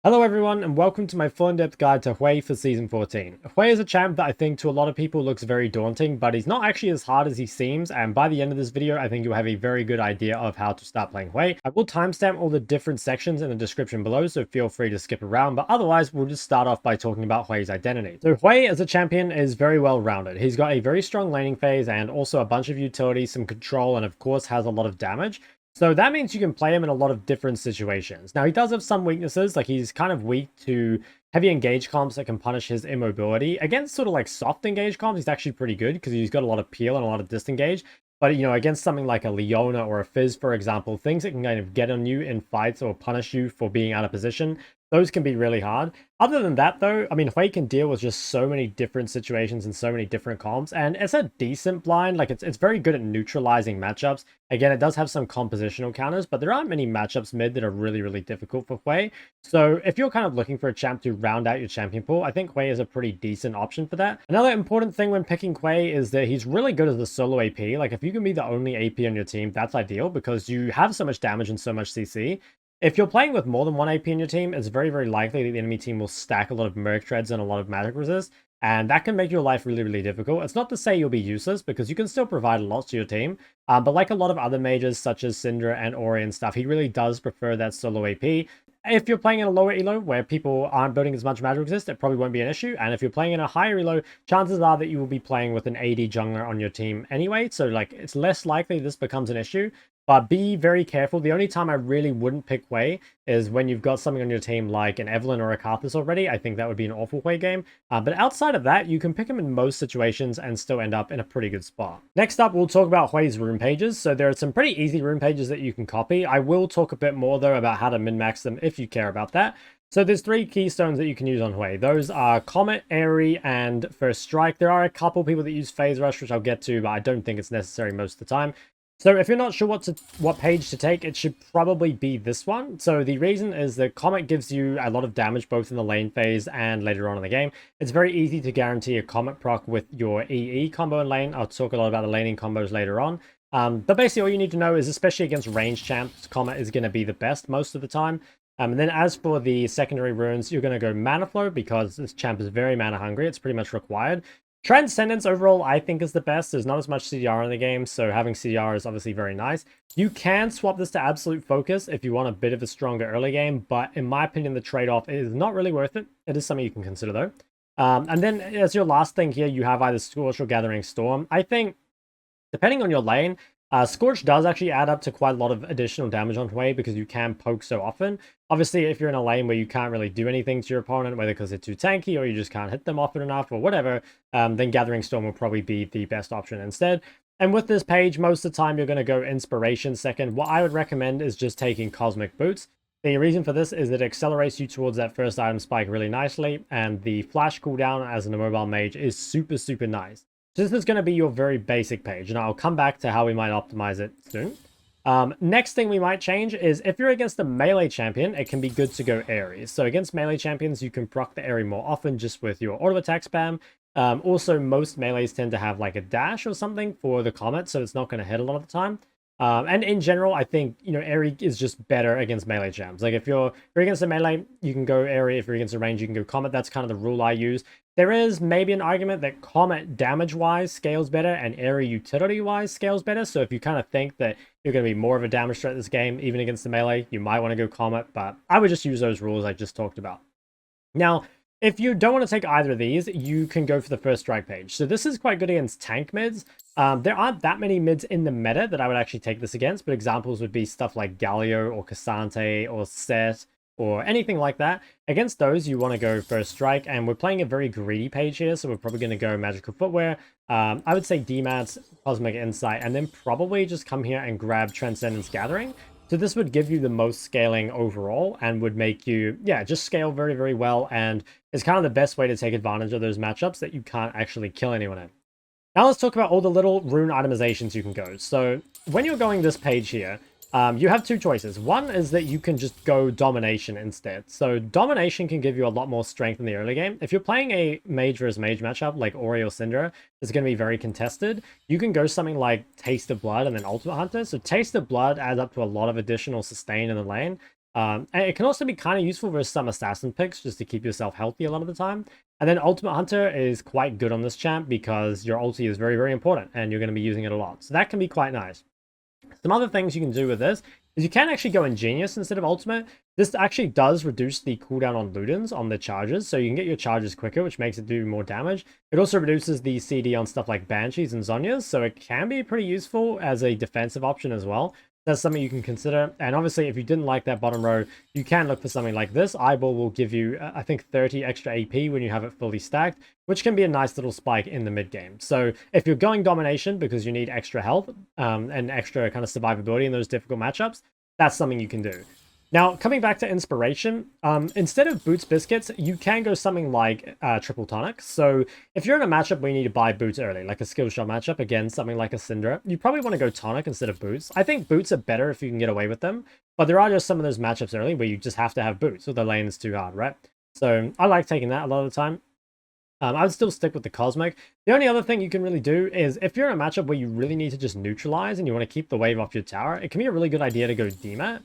Hello everyone and welcome to my full in-depth guide to Hwei for Season 14. Hwei is a champ that I think to a lot of people looks very daunting, but he's not actually as hard as he seems, and by the end of this video I think you'll have a very good idea of how to start playing Hwei. I will timestamp all the different sections in the description below, so feel free to skip around, but otherwise we'll just start off by talking about Hwei's identity. So Hwei as a champion is very well rounded. He's got a very strong laning phase and also a bunch of utility, some control, and of course has a lot of damage. So that means you can play him in a lot of different situations. Now, he does have some weaknesses, like he's kind of weak to heavy engage comps that can punish his immobility. Against sort of like soft engage comps, he's actually pretty good because he's got a lot of peel and a lot of disengage. But, you know, against something like a Leona or a Fizz, for example, things that can kind of get on you in fights or punish you for being out of position, those can be really hard. Other than that, though, I mean, Hwei can deal with just so many different situations and so many different comps, and it's a decent blind. Like, it's very good at neutralizing matchups. Again, it does have some compositional counters, but there aren't many matchups mid that are really, really difficult for Hwei. So if you're kind of looking for a champ to round out your champion pool, I think Hwei is a pretty decent option for that. Another important thing when picking Hwei is that he's really good as a solo AP. Like, if you can be the only AP on your team, that's ideal because you have so much damage and so much CC. If you're playing with more than one AP in your team, it's very, very likely that the enemy team will stack a lot of Merc Treads and a lot of Magic Resist, and that can make your life really, really difficult. It's not to say you'll be useless, because you can still provide lots to your team, but like a lot of other mages, such as Syndra and Ori and stuff, he really does prefer that solo AP. If you're playing in a lower elo where people aren't building as much Magic Resist, it probably won't be an issue, and if you're playing in a higher elo, chances are that you will be playing with an AD jungler on your team anyway, so like it's less likely this becomes an issue. But be very careful. The only time I really wouldn't pick Hwei is when you've got something on your team like an Evelynn or a Karthus already. I think that would be an awful Hwei game. But outside of that, you can pick him in most situations and still end up in a pretty good spot. Next up, we'll talk about Hwei's rune pages. So there are some pretty easy rune pages that you can copy. I will talk a bit more, though, about how to min-max them if you care about that. So there's three keystones that you can use on Hwei. Those are Comet, Airy, and First Strike. There are a couple people that use Phase Rush, which I'll get to, but I don't think it's necessary most of the time. So if you're not sure what page to take, it should probably be this one. So the reason is that Comet gives you a lot of damage both in the lane phase and later on in the game. It's very easy to guarantee a Comet proc with your EE combo in lane. I'll talk a lot about the laning combos later on. But basically all you need to know is, especially against ranged champs, Comet is going to be the best most of the time. And then as for the secondary runes, you're going to go Mana Flow because this champ is very mana hungry. It's pretty much required. Transcendence overall, I think, is the best. There's not as much CDR in the game, so having CDR is obviously very nice. You can swap this to Absolute Focus if you want a bit of a stronger early game, but in my opinion, the trade-off is not really worth it. It is something you can consider, though. And then as your last thing here, you have either Scorch or Gathering Storm. I think, depending on your lane, Scorch does actually add up to quite a lot of additional damage on Hwei because you can poke so often. Obviously, if you're in a lane where you can't really do anything to your opponent, whether because they're too tanky or you just can't hit them often enough or whatever, then Gathering Storm will probably be the best option instead. And with this page, most of the time you're going to go Inspiration second. What I would recommend is just taking Cosmic Boots. The reason for this is that it accelerates you towards that first item spike really nicely, and the flash cooldown as an immobile mage is super, super nice. So this is going to be your very basic page, and I'll come back to how we might optimize it soon. Next thing we might change is if you're against a melee champion, it can be good to go Aries. So against melee champions, you can proc the Aerie more often just with your auto attack spam. Also, most melees tend to have like a dash or something for the Comet, so it's not going to hit a lot of the time. And in general, I think, you know, Aerie is just better against melee champs. Like if you're against a melee, you can go Aerie. If you're against a range, you can go Comet. That's kind of the rule I use. There is maybe an argument that Comet damage-wise scales better and Aerie utility-wise scales better. So if you kind of think that you're going to be more of a damage threat this game, even against the melee, you might want to go Comet. But I would just use those rules I just talked about. Now, if you don't want to take either of these, you can go for the First Strike page. So this is quite good against tank mids. There aren't that many mids in the meta that I would actually take this against, but examples would be stuff like Galio or Cassante or Set or anything like that. Against those, you want to go First Strike, and we're playing a very greedy page here, so we're probably going to go Magical Footwear. I would say DMATs, Cosmic Insight, and then probably just come here and grab Transcendence Gathering. So this would give you the most scaling overall and would make you, yeah, just scale very, very well, and it's kind of the best way to take advantage of those matchups that you can't actually kill anyone in. Now let's talk about all the little rune itemizations you can go. So when you're going this page here, you have two choices. One is that you can just go Domination instead. So Domination can give you a lot more strength in the early game. If you're playing a mage versus mage matchup like Ori or Syndra, it's going to be very contested. You can go something like Taste of Blood and then Ultimate Hunter. So Taste of Blood adds up to a lot of additional sustain in the lane. And it can also be kind of useful versus some assassin picks just to keep yourself healthy a lot of the time. And then Ultimate Hunter is quite good on this champ because your ulti is very, very important and you're going to be using it a lot. So that can be quite nice. Some other things you can do with this is you can actually go Ingenious instead of Ultimate. This actually does reduce the cooldown on Ludens on the charges, so you can get your charges quicker, which makes it do more damage. It also reduces the CD on stuff like Banshees and Zhonya's, so it can be pretty useful as a defensive option as well. That's something you can consider. And obviously, if you didn't like that bottom row, you can look for something like this. Eyeball will give you, I think, 30 extra AP when you have it fully stacked, which can be a nice little spike in the mid game. So if you're going domination because you need extra health and extra kind of survivability in those difficult matchups, that's something you can do. Now, coming back to inspiration, instead of Boots Biscuits, you can go something like Triple Tonic. So if you're in a matchup where you need to buy Boots early, like a skill shot matchup, again, something like a Syndra, you probably want to go Tonic instead of Boots. I think Boots are better if you can get away with them, but there are just some of those matchups early where you just have to have Boots or the lane is too hard, right? So I like taking that a lot of the time. I would still stick with the Cosmic. The only other thing you can really do is if you're in a matchup where you really need to just neutralize and you want to keep the wave off your tower, it can be a really good idea to go DMAT.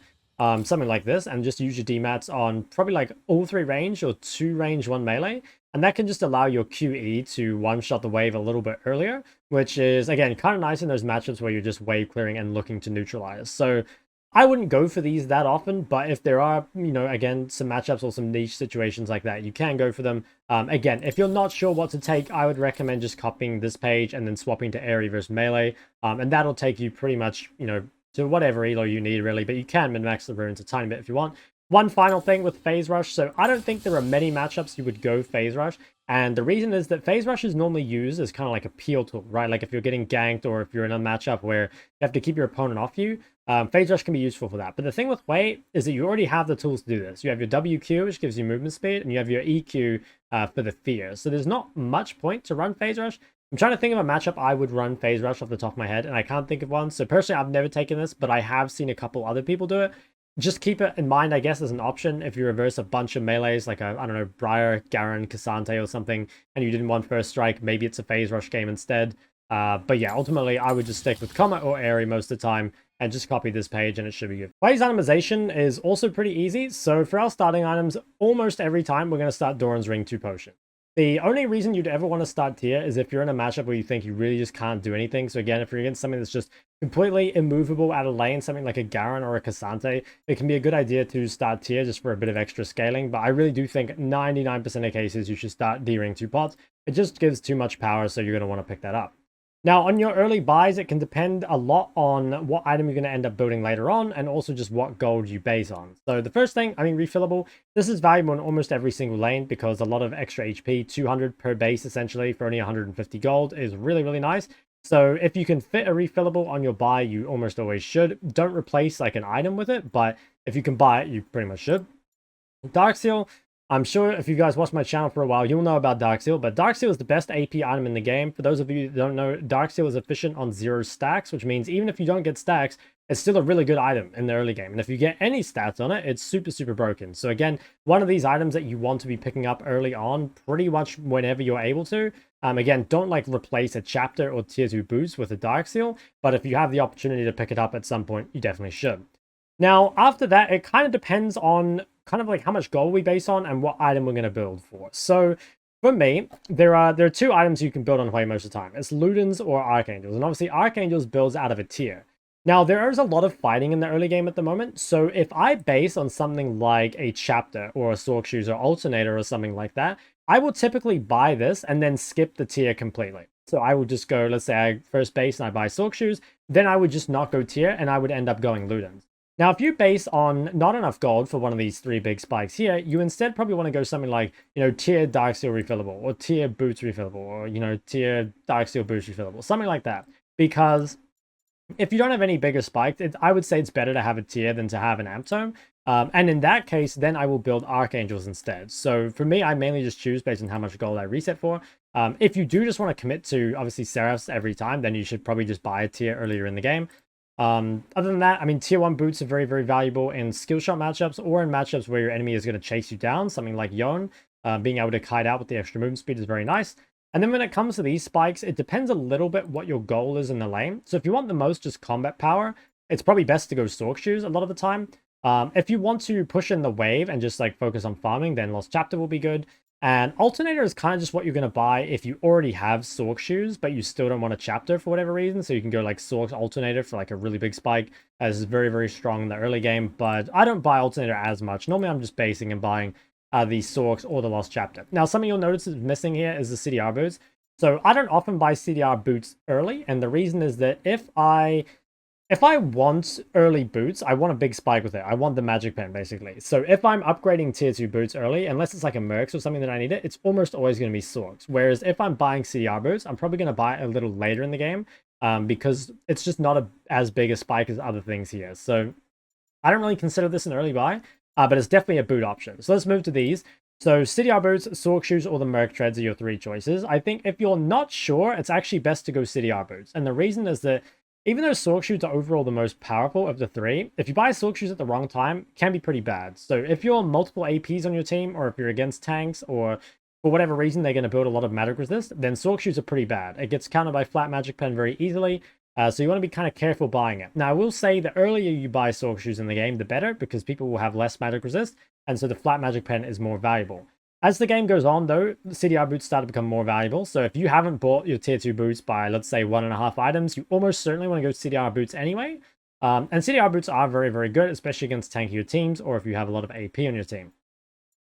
Something like this, and just use your DMATs on probably like all 3 range or 2 range 1 melee, and that can just allow your QE to one-shot the wave a little bit earlier, which is, again, kind of nice in those matchups where you're just wave clearing and looking to neutralize. So I wouldn't go for these that often, but if there are, you know, again, some matchups or some niche situations like that, you can go for them. Again, if you're not sure what to take, I would recommend just copying this page and then swapping to AoE versus melee, and that'll take you pretty much, you know, to whatever elo you need, really, but you can min-max the runes a tiny bit if you want. One final thing with Phase Rush, so I don't think there are many matchups you would go Phase Rush, and the reason is that Phase Rush is normally used as kind of like a peel tool, right? Like if you're getting ganked or if you're in a matchup where you have to keep your opponent off you, Phase Rush can be useful for that. But the thing with Hwei is that you already have the tools to do this. You have your WQ, which gives you movement speed, and you have your EQ for the fear. So there's not much point to run Phase Rush. I'm trying to think of a matchup I would run Phase Rush off the top of my head, and I can't think of one. So personally, I've never taken this, but I have seen a couple other people do it. Just keep it in mind, I guess, as an option. If you reverse a bunch of melees, like I don't know, Briar, Garen, Cassante or something, and you didn't want First Strike, maybe it's a Phase Rush game instead. But yeah, ultimately, I would just stick with Comet or Aerie most of the time, and just copy this page and it should be good. Hwei's itemization is also pretty easy. So for our starting items, almost every time we're going to start Doran's Ring 2 Potion. The only reason you'd ever want to start Tier is if you're in a matchup where you think you really just can't do anything. So again, if you're against something that's just completely immovable out of lane, something like a Garen or a Cassante, it can be a good idea to start Tier just for a bit of extra scaling. But I really do think 99% of cases you should start D-Ring 2 pots. It just gives too much power, so you're going to want to pick that up. Now, on your early buys, it can depend a lot on what item you're going to end up building later on, and also just what gold you base on. So the first thing, I mean, refillable. This is valuable in almost every single lane because a lot of extra HP, 200 per base essentially for only 150 gold is really, really nice. So if you can fit a refillable on your buy, you almost always should. Don't replace like an item with it, but if you can buy it, you pretty much should. Dark Seal. I'm sure if you guys watch my channel for a while, you'll know about Dark Seal, but Dark Seal is the best AP item in the game. For those of you that don't know, Dark Seal is efficient on 0 stacks, which means even if you don't get stacks, it's still a really good item in the early game. And if you get any stats on it, it's super, super broken. So again, one of these items that you want to be picking up early on, pretty much whenever you're able to. Again, don't like replace a chapter or tier 2 boost with a Dark Seal, but if you have the opportunity to pick it up at some point, you definitely should. Now, after that, it kind of depends on kind of like how much gold we base on and what item we're going to build for. So for me, there are 2 items you can build on Hwei most of the time. It's Ludens or Archangels. And obviously Archangels builds out of a tier. Now, there is a lot of fighting in the early game at the moment. So if I base on something like a chapter or a Sork Shoes or Alternator or something like that, I will typically buy this and then skip the tier completely. So I would just go, let's say I first base and I buy Sork Shoes, then I would just not go tier and I would end up going Ludens. Now, if you base on not enough gold for one of these 3 big spikes here, you instead probably want to go something like, you know, tier Dark Seal refillable, or tier Boots refillable, or, you know, tier Dark Seal Boots refillable, something like that. Because if you don't have any bigger spikes, I would say it's better to have a tier than to have an Amp Tome. And in that case, then I will build Archangels instead. So for me, I mainly just choose based on how much gold I reset for. If you do just want to commit to, obviously, Seraphs every time, then you should probably just buy a tier earlier in the game. Other than that, I mean, tier 1 boots are very, very valuable in skill shot matchups or in matchups where your enemy is going to chase you down, something like Yon. Being able to kite out with the extra movement speed is very nice. And then when it comes to these spikes, it depends a little bit what your goal is in the lane. So if you want the most just combat power, it's probably best to go Sork Shoes a lot of the time. If you want to push in the wave and just like focus on farming, then Lost Chapter will be good. And Alternator is kind of just what you're going to buy if you already have Sork shoes, but you still don't want a chapter for whatever reason. So you can go like Sork's Alternator for like a really big spike, as is very, very strong in the early game. But I don't buy Alternator as much. Normally I'm just basing and buying the Sorks or the Lost Chapter. Now, something you'll notice is missing here is the CDR boots. So I don't often buy CDR boots early. And the reason is that if I want early boots, I want a big spike with it. I want the magic pen, basically. So if I'm upgrading tier 2 boots early, unless it's like a Mercs or something that I need it, it's almost always going to be Sorks. Whereas if I'm buying CDR boots, I'm probably going to buy it a little later in the game because it's just not as big a spike as other things here. So I don't really consider this an early buy, but it's definitely a boot option. So let's move to these. So CDR boots, Sork shoes, or the Merc treads are your 3 choices. I think if you're not sure, it's actually best to go CDR boots. And the reason is that even though Sork shoes are overall the most powerful of the 3, if you buy Sork shoes at the wrong time, it can be pretty bad. So if you're multiple APs on your team, or if you're against tanks, or for whatever reason they're going to build a lot of magic resist, then Sork shoes are pretty bad. It gets countered by flat magic pen very easily, so you want to be kind of careful buying it. Now, I will say the earlier you buy Sork shoes in the game, the better, because people will have less magic resist, and so the flat magic pen is more valuable. As the game goes on, though, the CDR boots start to become more valuable. So if you haven't bought your tier 2 boots by, let's say, 1.5 items, you almost certainly want to go CDR boots anyway. And CDR boots are very, very good, especially against tankier teams or if you have a lot of AP on your team.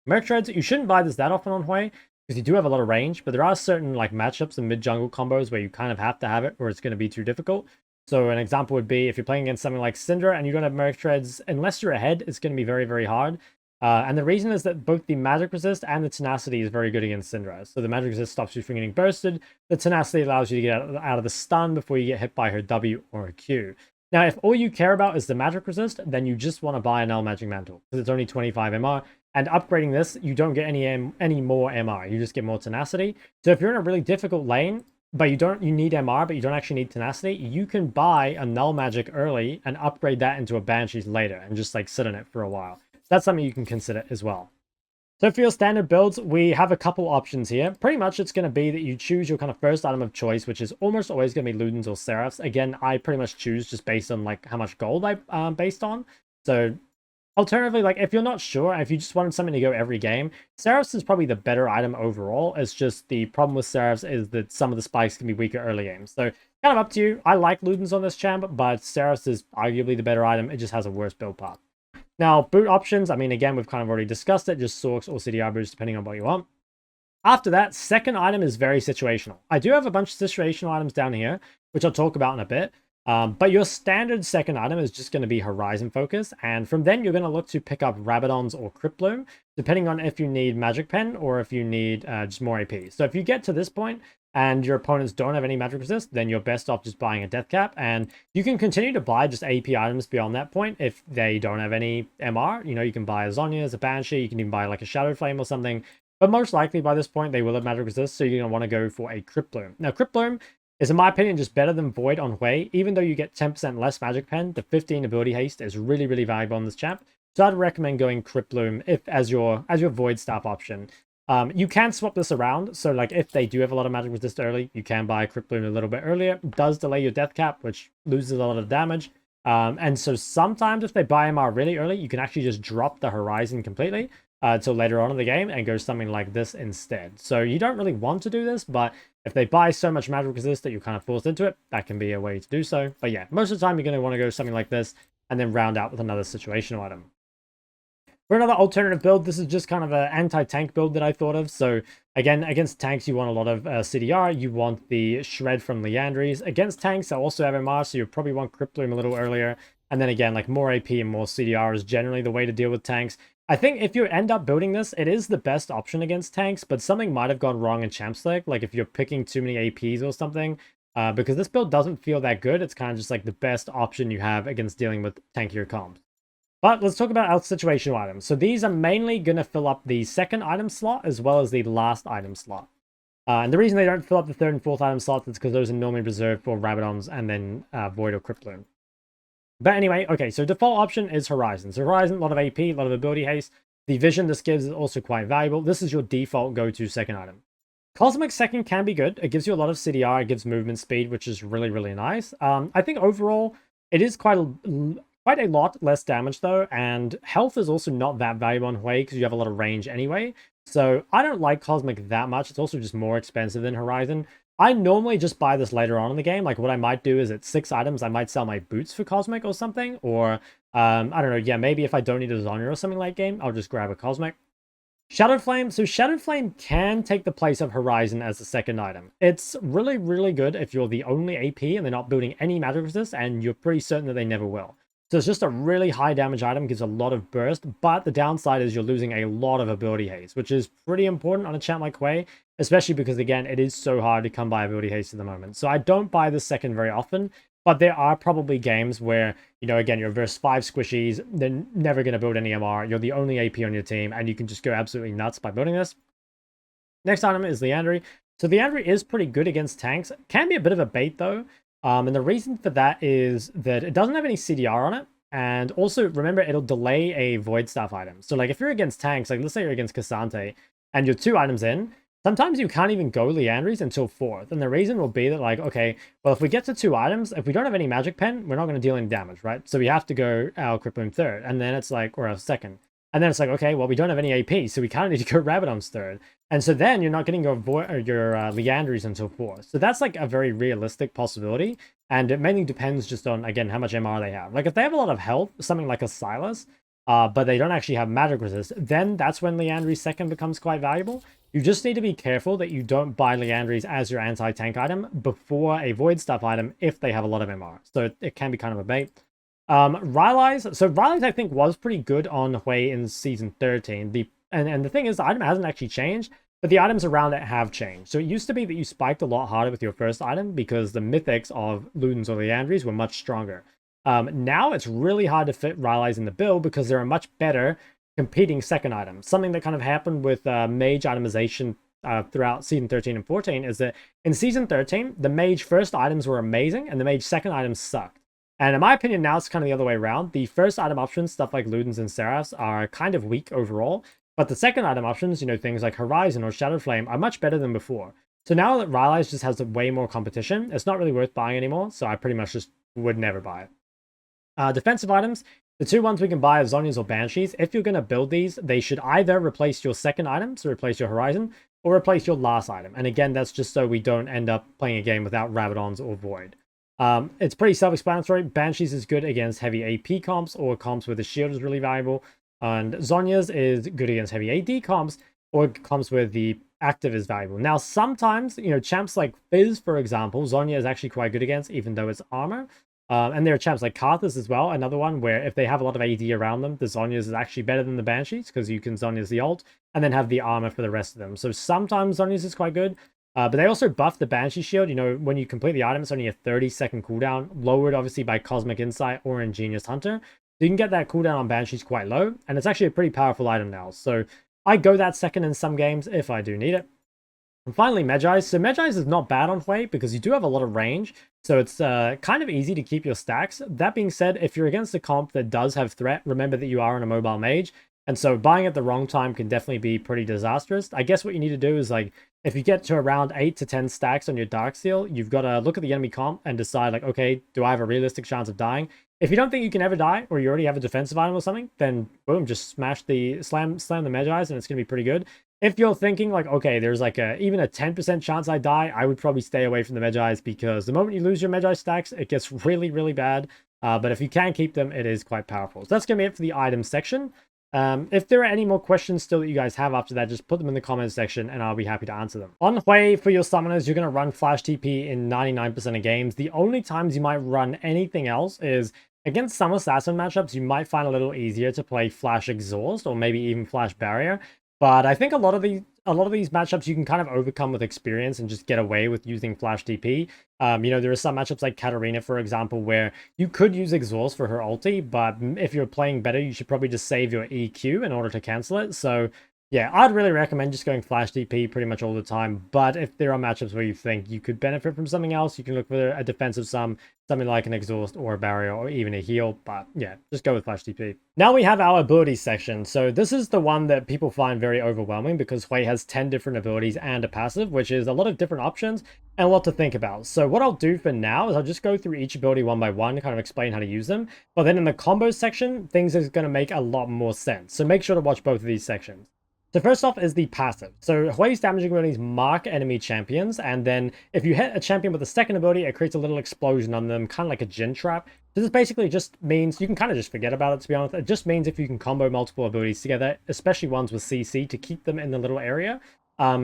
Merc treads, you shouldn't buy this that often on Hwei because you do have a lot of range, but there are certain like matchups and mid-jungle combos where you kind of have to have it or it's going to be too difficult. So an example would be if you're playing against something like Syndra and you don't have Merc treads, unless you're ahead, it's going to be very, very hard. And the reason is that both the magic resist and the tenacity is very good against Syndra. So the magic resist stops you from getting bursted. The tenacity allows you to get out of the stun before you get hit by her W or her Q. Now, if all you care about is the magic resist, then you just want to buy an L Magic Mantle because it's only 25 MR. And upgrading this, you don't get any more MR. You just get more tenacity. So if you're in a really difficult lane, but you need MR, but you don't actually need tenacity, you can buy a Null Magic early and upgrade that into a Banshees later and just like sit on it for a while. That's something you can consider as well. So for your standard builds, we have a couple options here. Pretty much it's going to be that you choose your kind of first item of choice, which is almost always going to be Ludens or Seraphs. Again, I pretty much choose just based on like how much gold I based on. So alternatively, like if you're not sure, if you just wanted something to go every game, Seraphs is probably the better item overall. It's just the problem with Seraphs is that some of the spikes can be weaker early games. So kind of up to you. I like Ludens on this champ, but Seraphs is arguably the better item. It just has a worse build path. Now, boot options, I mean, again, we've kind of already discussed it, just Sorks or CDR boots, depending on what you want. After that, second item is very situational. I do have a bunch of situational items down here, which I'll talk about in a bit. But your standard second item is just going to be Horizon Focus, and from then you're going to look to pick up Rabadons or Cryptbloom, depending on if you need Magic Pen or if you need just more AP. So if you get to this point, and your opponents don't have any magic resist, then you're best off just buying a death cap. And you can continue to buy just AP items beyond that point if they don't have any MR. You know, you can buy a Zhonya's, a Banshee, you can even buy like a Shadow Flame or something. But most likely by this point, they will have magic resist, so you're going to want to go for a Cryptbloom. Now, Cryptbloom is, in my opinion, just better than Void on Hwei. Even though you get 10% less magic pen, the 15 ability haste is really, really valuable on this champ. So I'd recommend going Cryptbloom as your Void staff option. You can swap this around, so like if they do have a lot of magic resist early, you can buy Cryptbloom a little bit earlier. It does delay your death cap, which loses a lot of damage. And so sometimes if they buy MR really early, you can actually just drop the Horizon completely until later on in the game and go something like this instead. So you don't really want to do this, but if they buy so much magic resist that you're kind of forced into it, that can be a way to do so. But yeah, most of the time you're going to want to go something like this and then round out with another situational item. For another alternative build, this is just kind of an anti-tank build that I thought of. So again, against tanks, you want a lot of CDR. You want the Shred from Liandry's. Against tanks, I also have MR, so you probably want Cryptbloom a little earlier. And then again, like more AP and more CDR is generally the way to deal with tanks. I think if you end up building this, it is the best option against tanks, but something might have gone wrong in Champ Select, like if you're picking too many APs or something, because this build doesn't feel that good. It's kind of just like the best option you have against dealing with tankier comps. But let's talk about our situational items. So these are mainly going to fill up the second item slot as well as the last item slot. And the reason they don't fill up the third and fourth item slots is because those are normally reserved for Rabadons and then Void or Cryptbloom. But anyway, okay, so default option is Horizon. So Horizon, a lot of AP, a lot of ability haste. The vision this gives is also quite valuable. This is your default go-to second item. Cosmic second can be good. It gives you a lot of CDR, it gives movement speed, which is really, really nice. I think overall, it is quite quite a lot less damage though, and health is also not that valuable on Hwei because you have a lot of range anyway. So I don't like Cosmic that much. It's also just more expensive than Horizon. I normally just buy this later on in the game. Like what I might do is at 6 items, I might sell my boots for Cosmic or something. Or, I don't know, yeah, maybe if I don't need a Zonya or something late game, I'll just grab a Cosmic. Shadow Flame. So Shadow Flame can take the place of Horizon as the second item. It's really, really good if you're the only AP and they're not building any magic resist, and you're pretty certain that they never will. So it's just a really high damage item, gives a lot of burst, but the downside is you're losing a lot of ability haste, which is pretty important on a champ like Hwei, especially because, again, it is so hard to come by ability haste at the moment. So I don't buy the second very often, but there are probably games where, you know, again, you're versus 5 squishies, they're never going to build any MR, you're the only AP on your team, and you can just go absolutely nuts by building this. Next item is Liandry. So Liandry is pretty good against tanks. Can be a bit of a bait, though. And the reason for that is that it doesn't have any CDR on it. And also, remember, it'll delay a Void Staff item. So, like, if you're against tanks, like, let's say you're against Cassante, and you're 2 items in, sometimes you can't even go Liandry's until 4th. And the reason will be that, like, okay, well, if we get to 2 items, if we don't have any Magic Pen, we're not going to deal any damage, right? So we have to go our Crippling 3rd, and then it's like, or our 2nd. And then it's like, okay, well, we don't have any AP, so we kind of need to go Rabadon's 3rd. And so then you're not getting your Liandry's until 4th. So that's like a very realistic possibility. And it mainly depends just on, again, how much MR they have. Like if they have a lot of health, something like a Silas, but they don't actually have magic resist, then that's when Liandry's 2nd becomes quite valuable. You just need to be careful that you don't buy Liandry's as your anti-tank item before a Void Stuff item if they have a lot of MR. So it can be kind of a bait. Rylai's. So Rylai's, I think, was pretty good on Hwei in Season 13. And the thing is, the item hasn't actually changed, but the items around it have changed. So it used to be that you spiked a lot harder with your first item because the mythics of Ludens or Liandry's were much stronger. Now it's really hard to fit Rylai's in the build because there are much better competing second items. Something that kind of happened with mage itemization throughout Season 13 and 14 is that in Season 13, the mage first items were amazing and the mage second items sucked. And in my opinion, now it's kind of the other way around. The first item options, stuff like Ludens and Seraphs, are kind of weak overall. But the second item options, you know, things like Horizon or Shadow Flame, are much better than before. So now that Rylai's just has way more competition, it's not really worth buying anymore. So I pretty much just would never buy it. Defensive items, the 2 ones we can buy are Zonyas or Banshees. If you're going to build these, they should either replace your second item, so replace your Horizon, or replace your last item. And again, that's just so we don't end up playing a game without Rabadons or Void. It's pretty self-explanatory. Banshees is good against heavy AP comps or comps where the shield is really valuable. And Zonya's is good against heavy AD comps or comps where the active is valuable. Now, sometimes, you know, champs like Fizz, for example, Zonya is actually quite good against, even though it's armor. And there are champs like Karthus as well, another one where if they have a lot of AD around them, the Zonya's is actually better than the Banshees because you can Zonya's the ult and then have the armor for the rest of them. So sometimes Zonya's is quite good. But they also buff the Banshee shield. You know, when you complete the item, it's only a 30-second cooldown, lowered obviously by Cosmic Insight or Ingenious Hunter. So you can get that cooldown on Banshees quite low, and it's actually a pretty powerful item now. So I go that second in some games if I do need it. And finally, Magi's. So Magi's is not bad on Hwei because you do have a lot of range, so it's kind of easy to keep your stacks. That being said, if you're against a comp that does have threat, remember that you are on a mobile mage, and so buying at the wrong time can definitely be pretty disastrous. I guess what you need to do is, like, if you get to around 8 to 10 stacks on your Darksteel, you've got to look at the enemy comp and decide, like, okay, do I have a realistic chance of dying? If you don't think you can ever die, or you already have a defensive item or something, then boom, just slam the Magi's and it's going to be pretty good. If you're thinking, like, okay, there's like even a 10% chance I die, I would probably stay away from the Magi's because the moment you lose your Magi stacks, it gets really, really bad. But if you can keep them, it is quite powerful. So that's going to be it for the item section. If there are any more questions still that you guys have after that, just put them in the comments section and I'll be happy to answer them. On Hwei, for your summoners, you're going to run Flash TP in 99% of games. The only times you might run anything else is against some assassin matchups. You might find a little easier to play Flash Exhaust or maybe even Flash Barrier. But I think a lot of these matchups you can kind of overcome with experience and just get away with using Flash TP. You know, there are some matchups like Katarina, for example, where you could use Exhaust for her ulti, but if you're playing better, you should probably just save your EQ in order to cancel it. So Yeah, I'd really recommend just going Flash DP pretty much all the time. But if there are matchups where you think you could benefit from something else, you can look for a defensive something like an exhaust or a barrier or even a heal. But yeah, just go with Flash DP. Now we have our abilities section. So this is the one that people find very overwhelming because Hwei has 10 different abilities and a passive, which is a lot of different options and a lot to think about. So what I'll do for now is I'll just go through each ability one by one to kind of explain how to use them. But then in the combo section, things are going to make a lot more sense. So make sure to watch both of these sections. So first off is the passive. So Hwei's damaging abilities mark enemy champions, and then if you hit a champion with a second ability, it creates a little explosion on them, kind of like a Jin trap. So this basically just means, you can kind of just forget about it, to be honest. It just means if you can combo multiple abilities together, especially ones with CC, to keep them in the little area,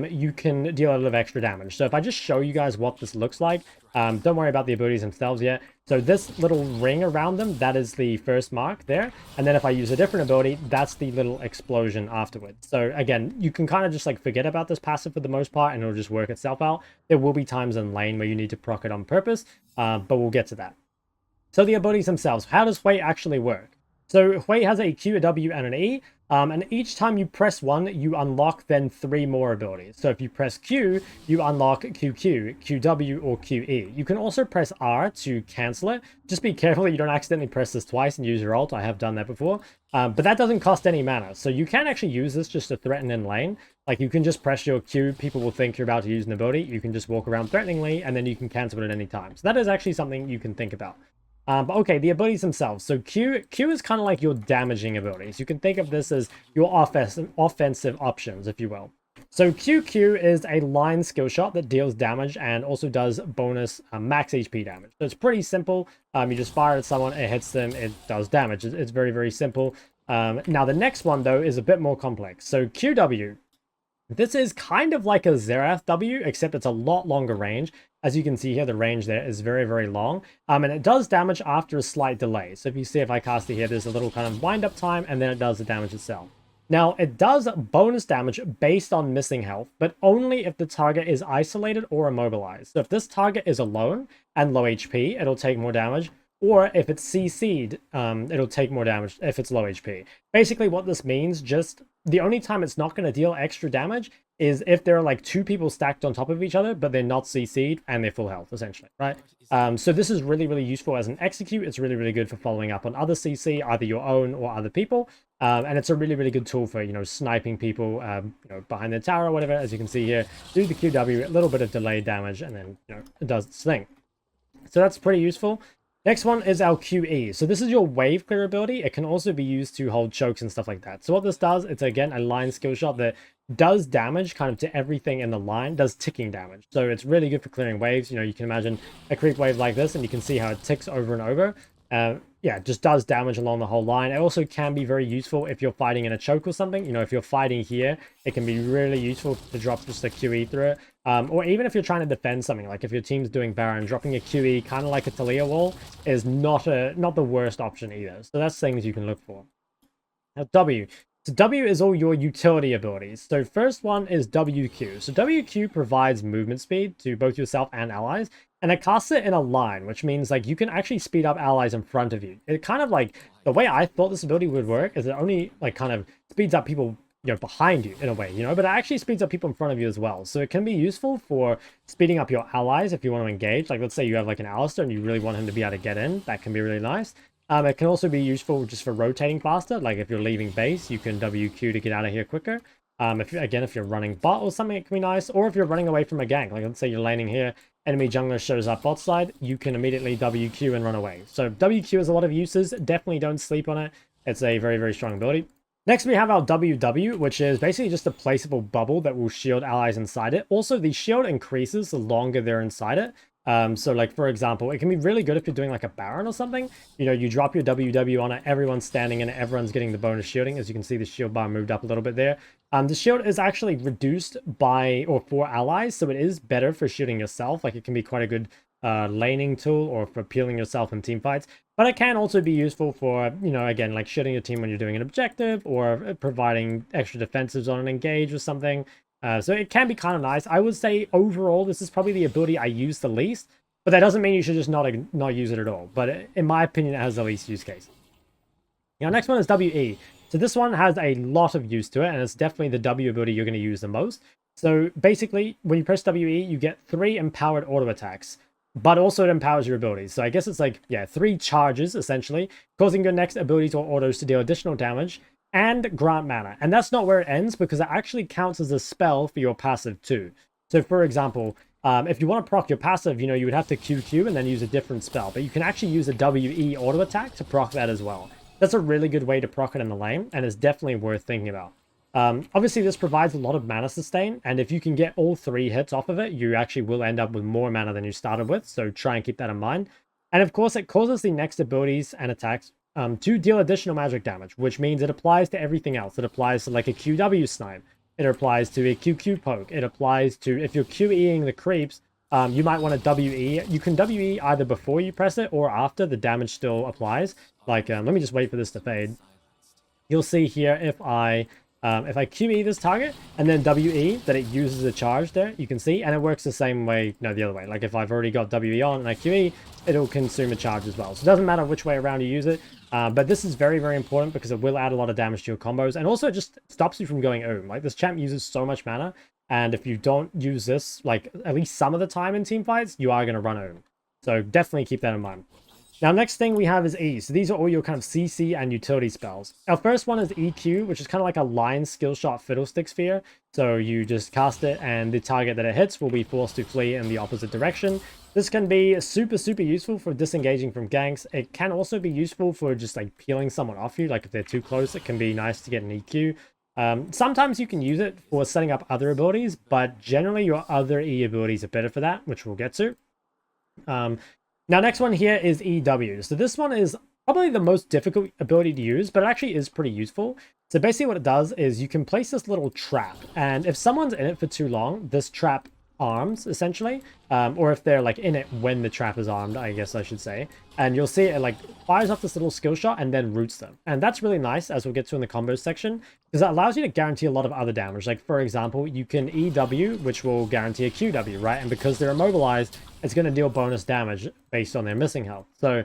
you can deal a little of extra damage. So if I just show you guys what this looks like, don't worry about the abilities themselves yet. So this little ring around them, that is the first mark there. And then if I use a different ability, that's the little explosion afterwards. So again, you can kind of just like forget about this passive for the most part and it'll just work itself out. There will be times in lane where you need to proc it on purpose, but we'll get to that. So the abilities themselves, how does Hwei actually work? So Hwei has a Q, a W, and an E. And each time you press one, you unlock then 3 more abilities. So if you press Q, you unlock QQ, QW, or QE. You can also press R to cancel it. Just be careful that you don't accidentally press this twice and use your ult. I have done that before. But that doesn't cost any mana. So you can actually use this just to threaten in lane. Like you can just press your Q, people will think you're about to use an ability. You can just walk around threateningly, and then you can cancel it at any time. So that is actually something you can think about. But okay, the abilities themselves. So Q is kind of like your damaging abilities. You can think of this as your offensive options, if you will. So QQ is a line skill shot that deals damage and also does bonus max HP damage. So it's pretty simple. You just fire at someone, it hits them, it does damage. It's very, very simple. Now the next one, though, is a bit more complex. So QW. This is kind of like a Xerath W, except it's a lot longer range. As you can see here, the range there is very, very long. And it does damage after a slight delay. So if you see if I cast it here, there's a little kind of wind-up time, and then it does the damage itself. Now, it does bonus damage based on missing health, but only if the target is isolated or immobilized. So if this target is alone and low HP, it'll take more damage. Or if it's CC'd, it'll take more damage if it's low HP. Basically, what this means, just the only time it's not going to deal extra damage is if there are like 2 people stacked on top of each other, but they're not CC'd and they're full health, essentially, right? So this is really, really useful as an execute. It's really, really good for following up on other CC, either your own or other people. And it's a really, really good tool for, you know, sniping people, you know, behind the tower or whatever. As you can see here, do the QW, a little bit of delayed damage, and then, you know, it does its thing. So that's pretty useful. Next one is our QE. So this is your wave clear ability. It can also be used to hold chokes and stuff like that. So what this does, it's again a line skill shot that does damage kind of to everything in the line, does ticking damage. So it's really good for clearing waves. You know, you can imagine a creep wave like this and you can see how it ticks over and over. Yeah, it just does damage along the whole line. It also can be very useful if you're fighting in a choke or something. You know, if you're fighting here, it can be really useful to drop just a QE through it. Or even if you're trying to defend something, like if your team's doing Baron, dropping a QE, kind of like a Talia wall, is not the worst option either. So that's things you can look for. Now, W. So W is all your utility abilities. So first one is WQ. So WQ provides movement speed to both yourself and allies, and it casts it in a line, which means like you can actually speed up allies in front of you. It kind of like, the way I thought this ability would work is it only like kind of speeds up people, you know, behind you in a way, you know, but it actually speeds up people in front of you as well. So it can be useful for speeding up your allies if you want to engage. Like let's say you have like an Alistair and you really want him to be able to get in. That can be really nice. It can also be useful just for rotating faster. Like if you're leaving base, you can WQ to get out of here quicker. If you're running bot or something, it can be nice. Or if you're running away from a gank, like let's say you're laning here, enemy jungler shows up bot side, you can immediately WQ and run away. So WQ has a lot of uses. Definitely don't sleep on it. It's a very, very strong ability. Next, we have our WW, which is basically just a placeable bubble that will shield allies inside it. Also, the shield increases the longer they're inside it. So like, for example, it can be really good if you're doing like a Baron or something. You know, you drop your WW on it, everyone's standing in it, everyone's getting the bonus shielding. As you can see, the shield bar moved up a little bit there. The shield is actually reduced by or for allies, so it is better for shielding yourself. Like it can be quite a good laning tool or for peeling yourself in team fights. But it can also be useful for, you know, again, like shielding your team when you're doing an objective or providing extra defensives on an engage or something. So it can be kind of nice. I would say overall, this is probably the ability I use the least, but that doesn't mean you should just not use it at all. But in my opinion, it has the least use case. Now, next one is WE. So this one has a lot of use to it, and it's definitely the W ability you're going to use the most. So basically, when you press WE, you get 3 empowered auto attacks, but also it empowers your abilities. So I guess it's like, yeah, 3 charges, essentially, causing your next abilities or autos to deal additional damage and grant mana. And that's not where it ends, because it actually counts as a spell for your passive too. So for example, if you want to proc your passive, you know, you would have to QQ and then use a different spell, but you can actually use a WE auto attack to proc that as well. That's a really good way to proc it in the lane, and it's definitely worth thinking about. Obviously, this provides a lot of mana sustain, and if you can get all 3 hits off of it, you actually will end up with more mana than you started with, so try and keep that in mind. And of course, it causes the next abilities and attacks to deal additional magic damage, which means it applies to everything else. It applies to like a QW snipe, it applies to a QQ poke, it applies to, if you're QEing the creeps, you might want to WE. You can WE either before you press it or after, the damage still applies. Like, let me just wait for this to fade. You'll see here if I QE this target and then WE, that it uses a charge there, you can see, and it works the same way, no, the other way. Like if I've already got WE on and I QE, it'll consume a charge as well. So it doesn't matter which way around you use it, but this is very, very important because it will add a lot of damage to your combos, and also it just stops you from going ohm. Like this champ uses so much mana, and if you don't use this, like at least some of the time in team fights, you are going to run ohm. So definitely keep that in mind. Now, next thing we have is E. So these are all your kind of CC and utility spells. Our first one is EQ, which is kind of like a line skill shot fiddlestick sphere. So you just cast it and the target that it hits will be forced to flee in the opposite direction. This can be super, super useful for disengaging from ganks. It can also be useful for just like peeling someone off you. Like if they're too close, it can be nice to get an EQ. Sometimes you can use it for setting up other abilities, but generally your other E abilities are better for that, which we'll get to. Now, next one here is EW. So this one is probably the most difficult ability to use, but it actually is pretty useful. So basically what it does is you can place this little trap, and if someone's in it for too long, this trap arms, essentially, or if they're like in it when the trap is armed, I guess I should say, and you'll see it like fires off this little skill shot and then roots them. And that's really nice, as we'll get to in the combos section, because that allows you to guarantee a lot of other damage. Like for example, you can EW, which will guarantee a QW, right? And because they're immobilized, it's going to deal bonus damage based on their missing health. So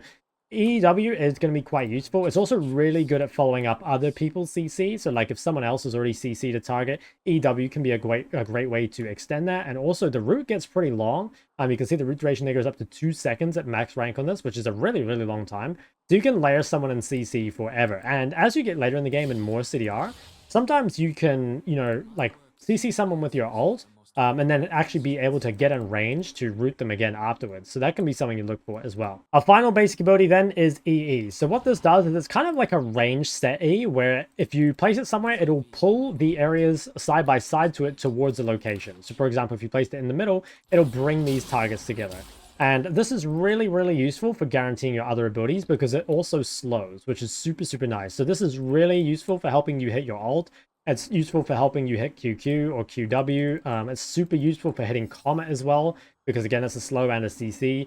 EW is going to be quite useful. It's also really good at following up other people's CC. So like if someone else has already CC'd a target, EW can be a great way to extend that. And also the root gets pretty long. You can see the root duration there goes up to 2 seconds at max rank on this, which is a really, really long time. So you can layer someone in CC forever. And as you get later in the game and more CDR, sometimes you can, you know, like CC someone with your ult, and then actually be able to get in range to root them again afterwards. So that can be something you look for as well. Our final basic ability then is EE. So what this does is it's kind of like a range set E, where if you place it somewhere, it'll pull the areas side by side to it towards a location. So for example, if you placed it in the middle, it'll bring these targets together. And this is really, really useful for guaranteeing your other abilities because it also slows, which is super, super nice. So this is really useful for helping you hit your ult. It's useful for helping you hit QQ or QW. It's super useful for hitting Comet as well, because again, it's a slow and a CC.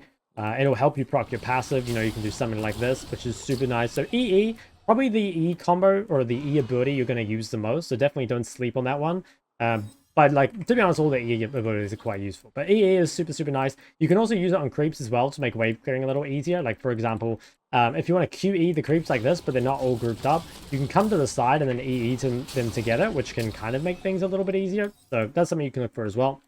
It'll help you proc your passive. You know, you can do something like this, which is super nice. So EE, probably the E combo or the E ability you're going to use the most. So definitely don't sleep on that one. But like, to be honest, all the E abilities are quite useful. But EE is super, super nice. You can also use it on creeps as well to make wave clearing a little easier. Like, for example, if you want to QE the creeps like this, but they're not all grouped up, you can come to the side and then EE them together, which can kind of make things a little bit easier. So that's something you can look for as well.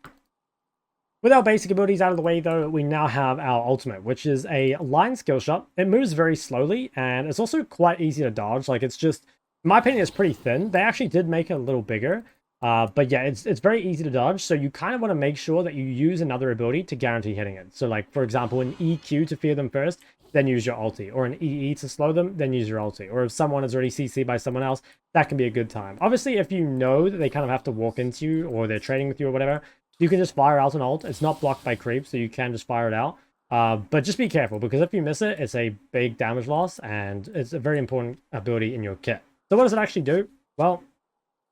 With our basic abilities out of the way, though, we now have our ultimate, which is a line skill shot. It moves very slowly, and it's also quite easy to dodge. Like, it's just, in my opinion, it's pretty thin. They actually did make it a little bigger. But yeah, it's very easy to dodge, so you kind of want to make sure that you use another ability to guarantee hitting it. So like, for example, an EQ to fear them first, then use your ulti. Or an EE to slow them, then use your ulti. Or if someone is already CC'd by someone else, that can be a good time. Obviously, if you know that they kind of have to walk into you, or they're trading with you or whatever, you can just fire out an ult. It's not blocked by creep, so you can just fire it out. But just be careful, because if you miss it, it's a big damage loss, and it's a very important ability in your kit. So what does it actually do? Well,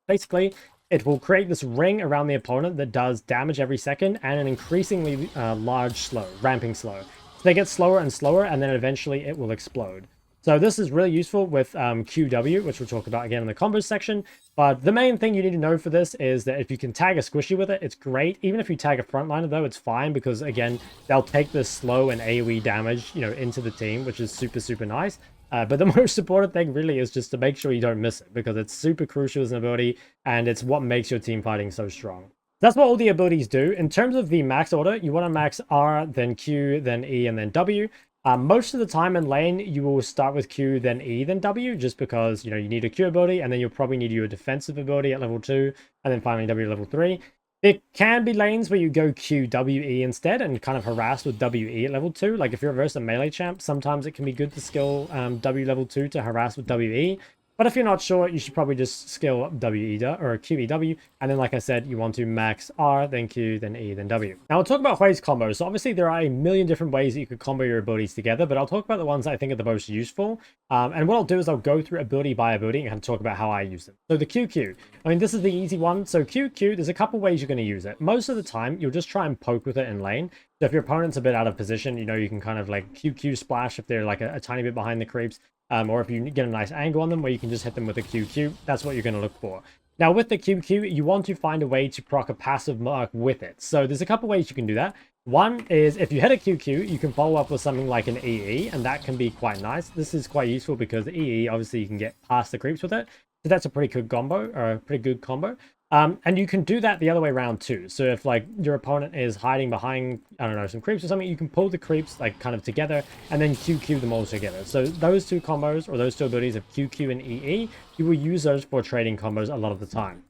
basically, it will create this ring around the opponent that does damage every second and an increasingly large slow, ramping slow. So they get slower and slower, and then eventually it will explode. So this is really useful with QW, which we'll talk about again in the combos section. But the main thing you need to know for this is that if you can tag a squishy with it, it's great. Even if you tag a frontliner, though, it's fine, because again, they'll take this slow and AoE damage, you know, into the team, which is super, super nice. But the most important thing really is just to make sure you don't miss it, because it's super crucial as an ability, and it's what makes your team fighting so strong. That's what all the abilities do. In terms of the max order, you want to max R, then Q, then E, and then W. Most of the time in lane, you will start with Q, then E, then W, just because, you need a Q ability, and then you'll probably need your defensive ability at level 2, and then finally W at level 3. There can be lanes where you go Q, W, E instead, and kind of harass with W, E at level 2. Like if you're versus a melee champ, sometimes it can be good to skill W level 2 to harass with W, E. But if you're not sure, you should probably just skill WE or QEW, and then like I said, you want to max R, then Q, then E, then W. Now we'll talk about Hwei's combos. So obviously there are a million different ways that you could combo your abilities together, but I'll talk about the ones I think are the most useful. And what I'll do is I'll go through ability by ability and kind of talk about how I use them. So the QQ, I mean, this is the easy one. So QQ, there's a couple ways you're going to use it. Most of the time, you'll just try and poke with it in lane. So if your opponent's a bit out of position, you can kind of like QQ splash if they're like a tiny bit behind the creeps. Or if you get a nice angle on them where you can just hit them with a QQ, that's what you're going to look for. Now with the QQ, you want to find a way to proc a passive mark with it. So there's a couple ways you can do that. One is if you hit a QQ, you can follow up with something like an EE, and that can be quite nice. This is quite useful because the EE, obviously you can get past the creeps with it. So that's a pretty good combo, or a pretty good combo. And you can do that the other way around too. So if like your opponent is hiding behind, I don't know, some creeps or something, you can pull the creeps like kind of together and then QQ them all together. So those two combos, or those two abilities of QQ and EE, you will use those for trading combos a lot of the time.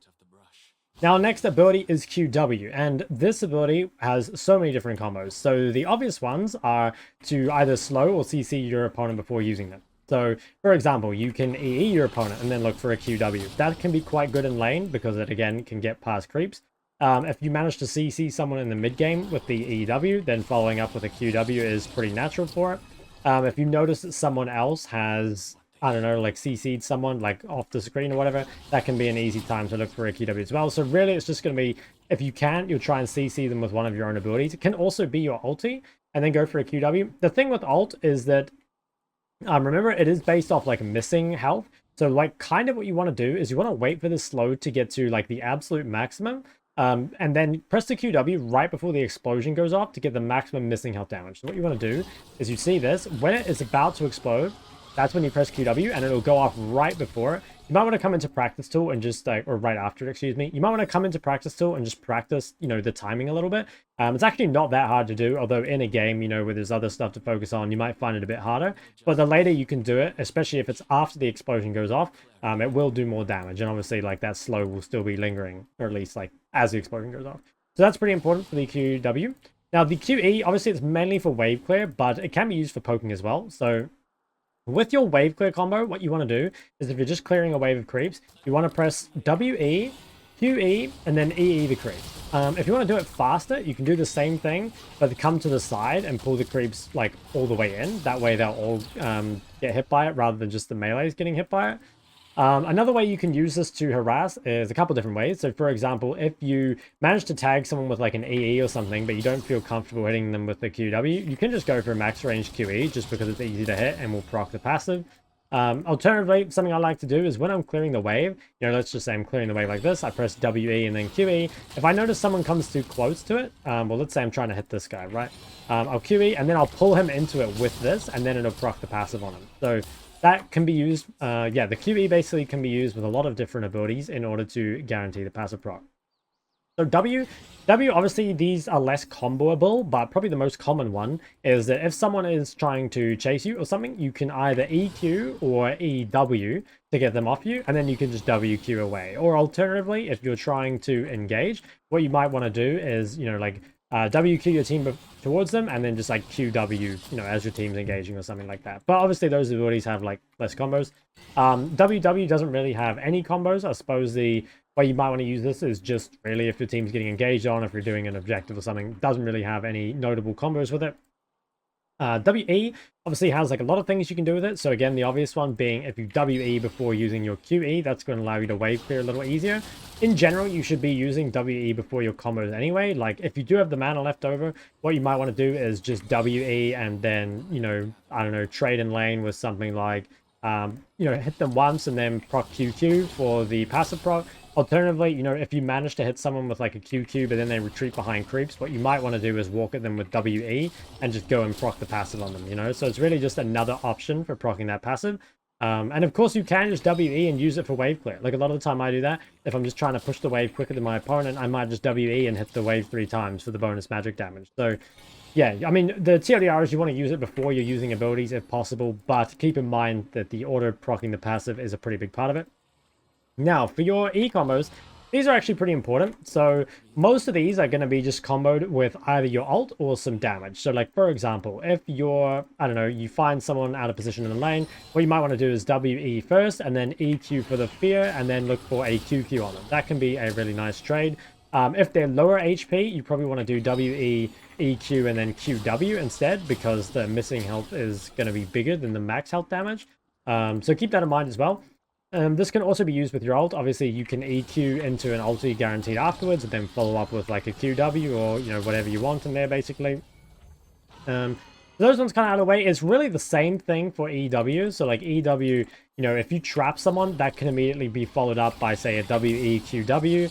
Now, next ability is QW, and this ability has so many different combos. So the obvious ones are to either slow or CC your opponent before using them. So, for example, you can EE your opponent and then look for a QW. That can be quite good in lane because it, again, can get past creeps. If you manage to CC someone in the mid-game with the EW, then following up with a QW is pretty natural for it. If you notice that someone else has, I don't know, like CC'd someone like off the screen or whatever, that can be an easy time to look for a QW as well. So really, it's just going to be, if you can, you'll try and CC them with one of your own abilities. It can also be your ulti, and then go for a QW. The thing with ult is that remember, it is based off like missing health. So like kind of what you want to do is you want to wait for the slow to get to like the absolute maximum. And then press the QW right before the explosion goes off to get the maximum missing health damage. So what you want to do is you see this, when it is about to explode, that's when you press QW and it'll go off right before it. You might want to come into practice tool and just or right after it, excuse me. You might want to come into practice tool and just practice, the timing a little bit. It's actually not that hard to do, although in a game, where there's other stuff to focus on, you might find it a bit harder. But the later you can do it, especially if it's after the explosion goes off, it will do more damage. And obviously, like, that slow will still be lingering, or at least like as the explosion goes off. So that's pretty important for the QW. Now the QE, obviously it's mainly for wave clear, but it can be used for poking as well. So with your wave clear combo, what you want to do is if you're just clearing a wave of creeps, you want to press WE, QE, and then EE the creeps. If you want to do it faster, you can do the same thing, but come to the side and pull the creeps like all the way in. That way they'll all get hit by it rather than just the melees getting hit by it. Another way you can use this to harass is a couple different ways. So for example, if you manage to tag someone with like an EE or something, but you don't feel comfortable hitting them with the QW, you can just go for a max range QE just because it's easy to hit and will proc the passive. Alternatively, something I like to do is when I'm clearing the wave, let's just say I'm clearing the wave like this, I press WE and then QE. If I notice someone comes too close to it, well, let's say I'm trying to hit this guy, right? I'll QE and then I'll pull him into it with this, and then it'll proc the passive on him. So that can be used, yeah, the QE basically can be used with a lot of different abilities in order to guarantee the passive proc. So W, obviously these are less comboable, but probably the most common one is that if someone is trying to chase you or something, you can either EQ or EW to get them off you, and then you can just WQ away. Or alternatively, if you're trying to engage, what you might want to do is, like WQ your team towards them, and then just like QW, as your team's engaging or something like that. But obviously those abilities have like less combos. WW doesn't really have any combos. I suppose the way you might want to use this is just really if your team's getting engaged on, if you're doing an objective or something, doesn't really have any notable combos with it. WE obviously has like a lot of things you can do with it. So again, the obvious one being if you WE before using your QE, that's going to allow you to wave clear a little easier. In general, you should be using WE before your combos anyway. Like if you do have the mana left over, what you might want to do is just WE and then, I don't know, trade in lane with something like hit them once and then proc QQ for the passive proc. Alternatively, if you manage to hit someone with like a QQ, but then they retreat behind creeps, what you might want to do is walk at them with WE and just go and proc the passive on them, So it's really just another option for proccing that passive. And of course, you can just WE and use it for wave clear. Like a lot of the time I do that. If I'm just trying to push the wave quicker than my opponent, I might just WE and hit the wave 3 times for the bonus magic damage. So yeah, I mean, the TLDR is you want to use it before you're using abilities if possible, but keep in mind that the auto-proccing the passive is a pretty big part of it. Now, for your E combos, these are actually pretty important. So most of these are going to be just comboed with either your ult or some damage. So like, for example, if you're, I don't know, you find someone out of position in the lane, what you might want to do is WE first and then EQ for the fear and then look for a QQ on them. That can be a really nice trade. If they're lower HP, you probably want to do WE, EQ, and then QW instead, because the missing health is going to be bigger than the max health damage. So keep that in mind as well. This can also be used with your ult. Obviously, you can EQ into an ulti guaranteed afterwards, and then follow up with like a QW or whatever you want in there, basically. Those ones kind of out of the way. It's really the same thing for EW. So like EW, if you trap someone, that can immediately be followed up by, say, a WEQW.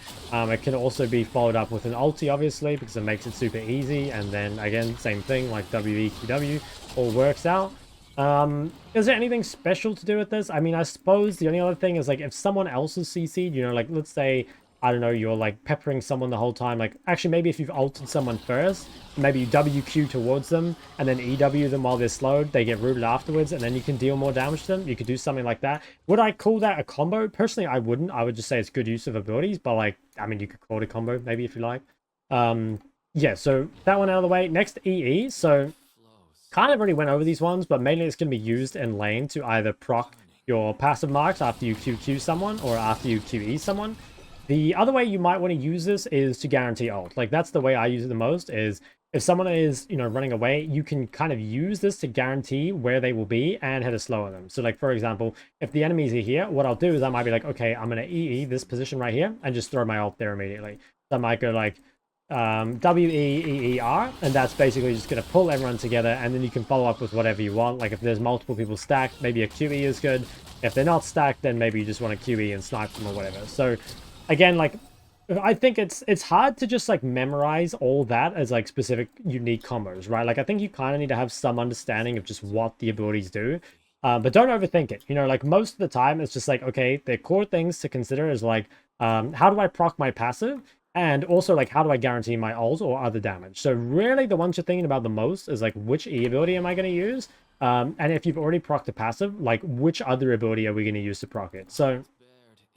It can also be followed up with an ulti, obviously, because it makes it super easy. And then, again, same thing, like WEQW, all works out. Is there anything special to do with this? I mean, I suppose the only other thing is, like, if someone else is CC'd, like, let's say, I don't know, you're, like, peppering someone the whole time. Like, actually, maybe if you've ulted someone first, maybe you WQ towards them, and then EW them while they're slowed, they get rooted afterwards, and then you can deal more damage to them. You could do something like that. Would I call that a combo? Personally, I wouldn't. I would just say it's good use of abilities, but, like, I mean, you could call it a combo, maybe, if you like. Yeah, so that one out of the way. Next, EE. So kind of already went over these ones, but mainly it's going to be used in lane to either proc your passive marks after you QQ someone or after you QE someone. The other way you might want to use this is to guarantee ult. Like, that's the way I use it the most, is if someone is, running away, you can kind of use this to guarantee where they will be and hit a slow on them. So, like, for example, if the enemies are here, what I'll do is I might be like, okay, I'm going to EE this position right here and just throw my ult there immediately. So I might go like, WEEER, and that's basically just going to pull everyone together, and then you can follow up with whatever you want. Like, if there's multiple people stacked, maybe a QE is good. If they're not stacked, then maybe you just want to QE and snipe them or whatever. So again, like, I think it's hard to just like memorize all that as like specific unique combos, right? Like, I think you kind of need to have some understanding of just what the abilities do, but don't overthink it. Like, most of the time it's just like, okay, the core things to consider is like, how do I proc my passive? And also, like, how do I guarantee my ult or other damage? So really, the ones you're thinking about the most is, like, which E ability am I going to use? And if you've already procced a passive, like, which other ability are we going to use to proc it? So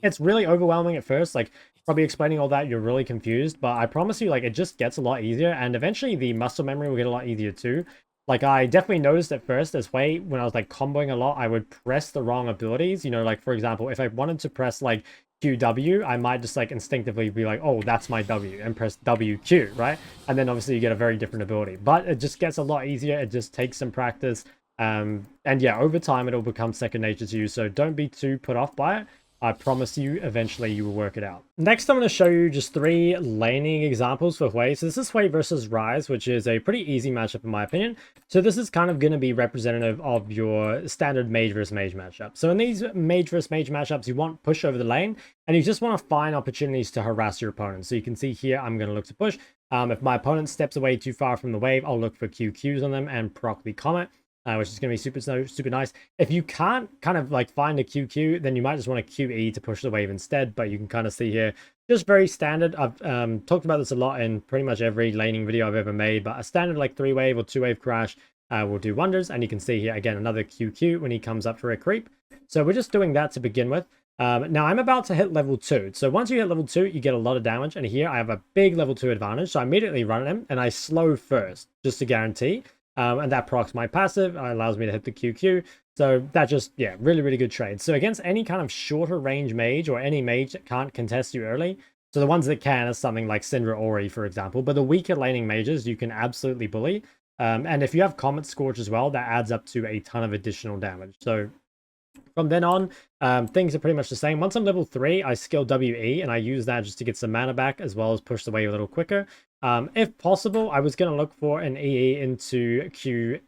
it's really overwhelming at first. Like, probably explaining all that, you're really confused. But I promise you, like, it just gets a lot easier. And eventually, the muscle memory will get a lot easier, too. Like, I definitely noticed at first as Hwei, when I was, like, comboing a lot, I would press the wrong abilities. Like, for example, if I wanted to press, like, QW, I might just like instinctively be like, oh, that's my W, and press WQ, right? And then obviously you get a very different ability, but it just gets a lot easier. It just takes some practice. And yeah, over time it'll become second nature to you. So don't be too put off by it. I promise you, eventually you will work it out. Next, I'm going to show you just 3 laning examples for Hwei. So this is Hwei versus Ryze, which is a pretty easy matchup in my opinion. So this is kind of going to be representative of your standard mage versus mage matchup. So in these mage versus mage matchups, you want push over the lane, and you just want to find opportunities to harass your opponent. So you can see here, I'm going to look to push. If my opponent steps away too far from the wave, I'll look for QQs on them and proc the comet. Which is going to be super nice. If you can't kind of like find a QQ, then you might just want to QE to push the wave instead. But you can kind of see here, just very standard. I've talked about this a lot in pretty much every laning video I've ever made. But a standard like 3-wave or 2-wave crash will do wonders. And you can see here, again, another QQ when he comes up for a creep. So we're just doing that to begin with. Now I'm about to hit level 2. So once you hit level 2, you get a lot of damage. And here I have a big level 2 advantage. So I immediately run him and I slow first just to guarantee. And that procs my passive, allows me to hit the QQ. So that just, yeah, really good trade. So against any kind of shorter range mage or any mage that can't contest you early, so the ones that can is something like Syndra Ori, for example, but the weaker laning mages you can absolutely bully. And if you have Comet Scorch as well, that adds up to a ton of additional damage. So from then on, things are pretty much the same. Once I'm level 3, I skill WE, and I use that just to get some mana back, as well as push the wave a little quicker. If possible, I was going to look for an EE into QE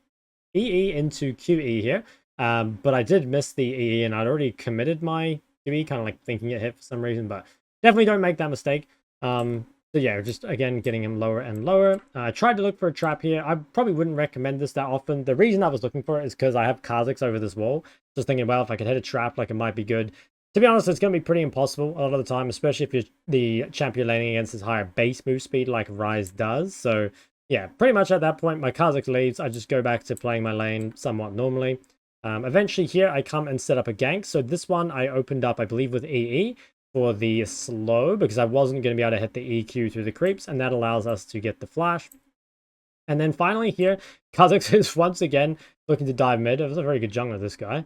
here. But I did miss the EE, and I'd already committed my QE, kind of like thinking it hit for some reason, but definitely don't make that mistake. So yeah, just again getting him lower and lower. I tried to look for a trap here. I probably wouldn't recommend this that often. The reason I was looking for it is because I have Kazakhs over this wall. Just thinking, well, if I could hit a trap, like it might be good. To be honest, it's going to be pretty impossible a lot of the time, especially if you're the champion laning against his higher base move speed like Ryze does. So yeah, pretty much at that point, my Kazakh leaves. I just go back to playing my lane somewhat normally. Eventually here, I come and set up a gank. So this one I opened up, I believe, with EE for the slow, because I wasn't going to be able to hit the EQ through the creeps, and that allows us to get the flash. And then finally here, Kha'Zix is once again looking to dive mid. It was a very good jungler, this guy.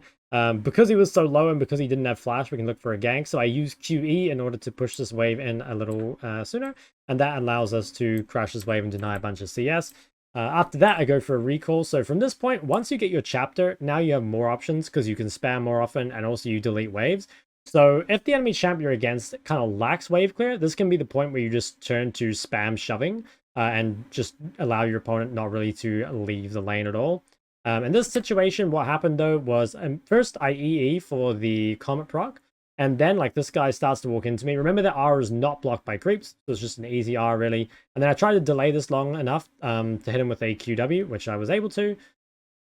Because he was so low and because he didn't have flash, we can look for a gank. So I use QE in order to push this wave in a little sooner. And that allows us to crash this wave and deny a bunch of CS. After that, I go for a recall. So from this point, once you get your chapter, now you have more options because you can spam more often and also you delete waves. So if the enemy champ you're against kind of lacks wave clear, this can be the point where you just turn to spam shoving and just allow your opponent not really to leave the lane at all. In this situation, what happened though was first I EE for the Comet proc, and then like this guy starts to walk into me. Remember that R is not blocked by creeps, so it's just an easy R really. And then I tried to delay this long enough to hit him with a QW, which I was able to.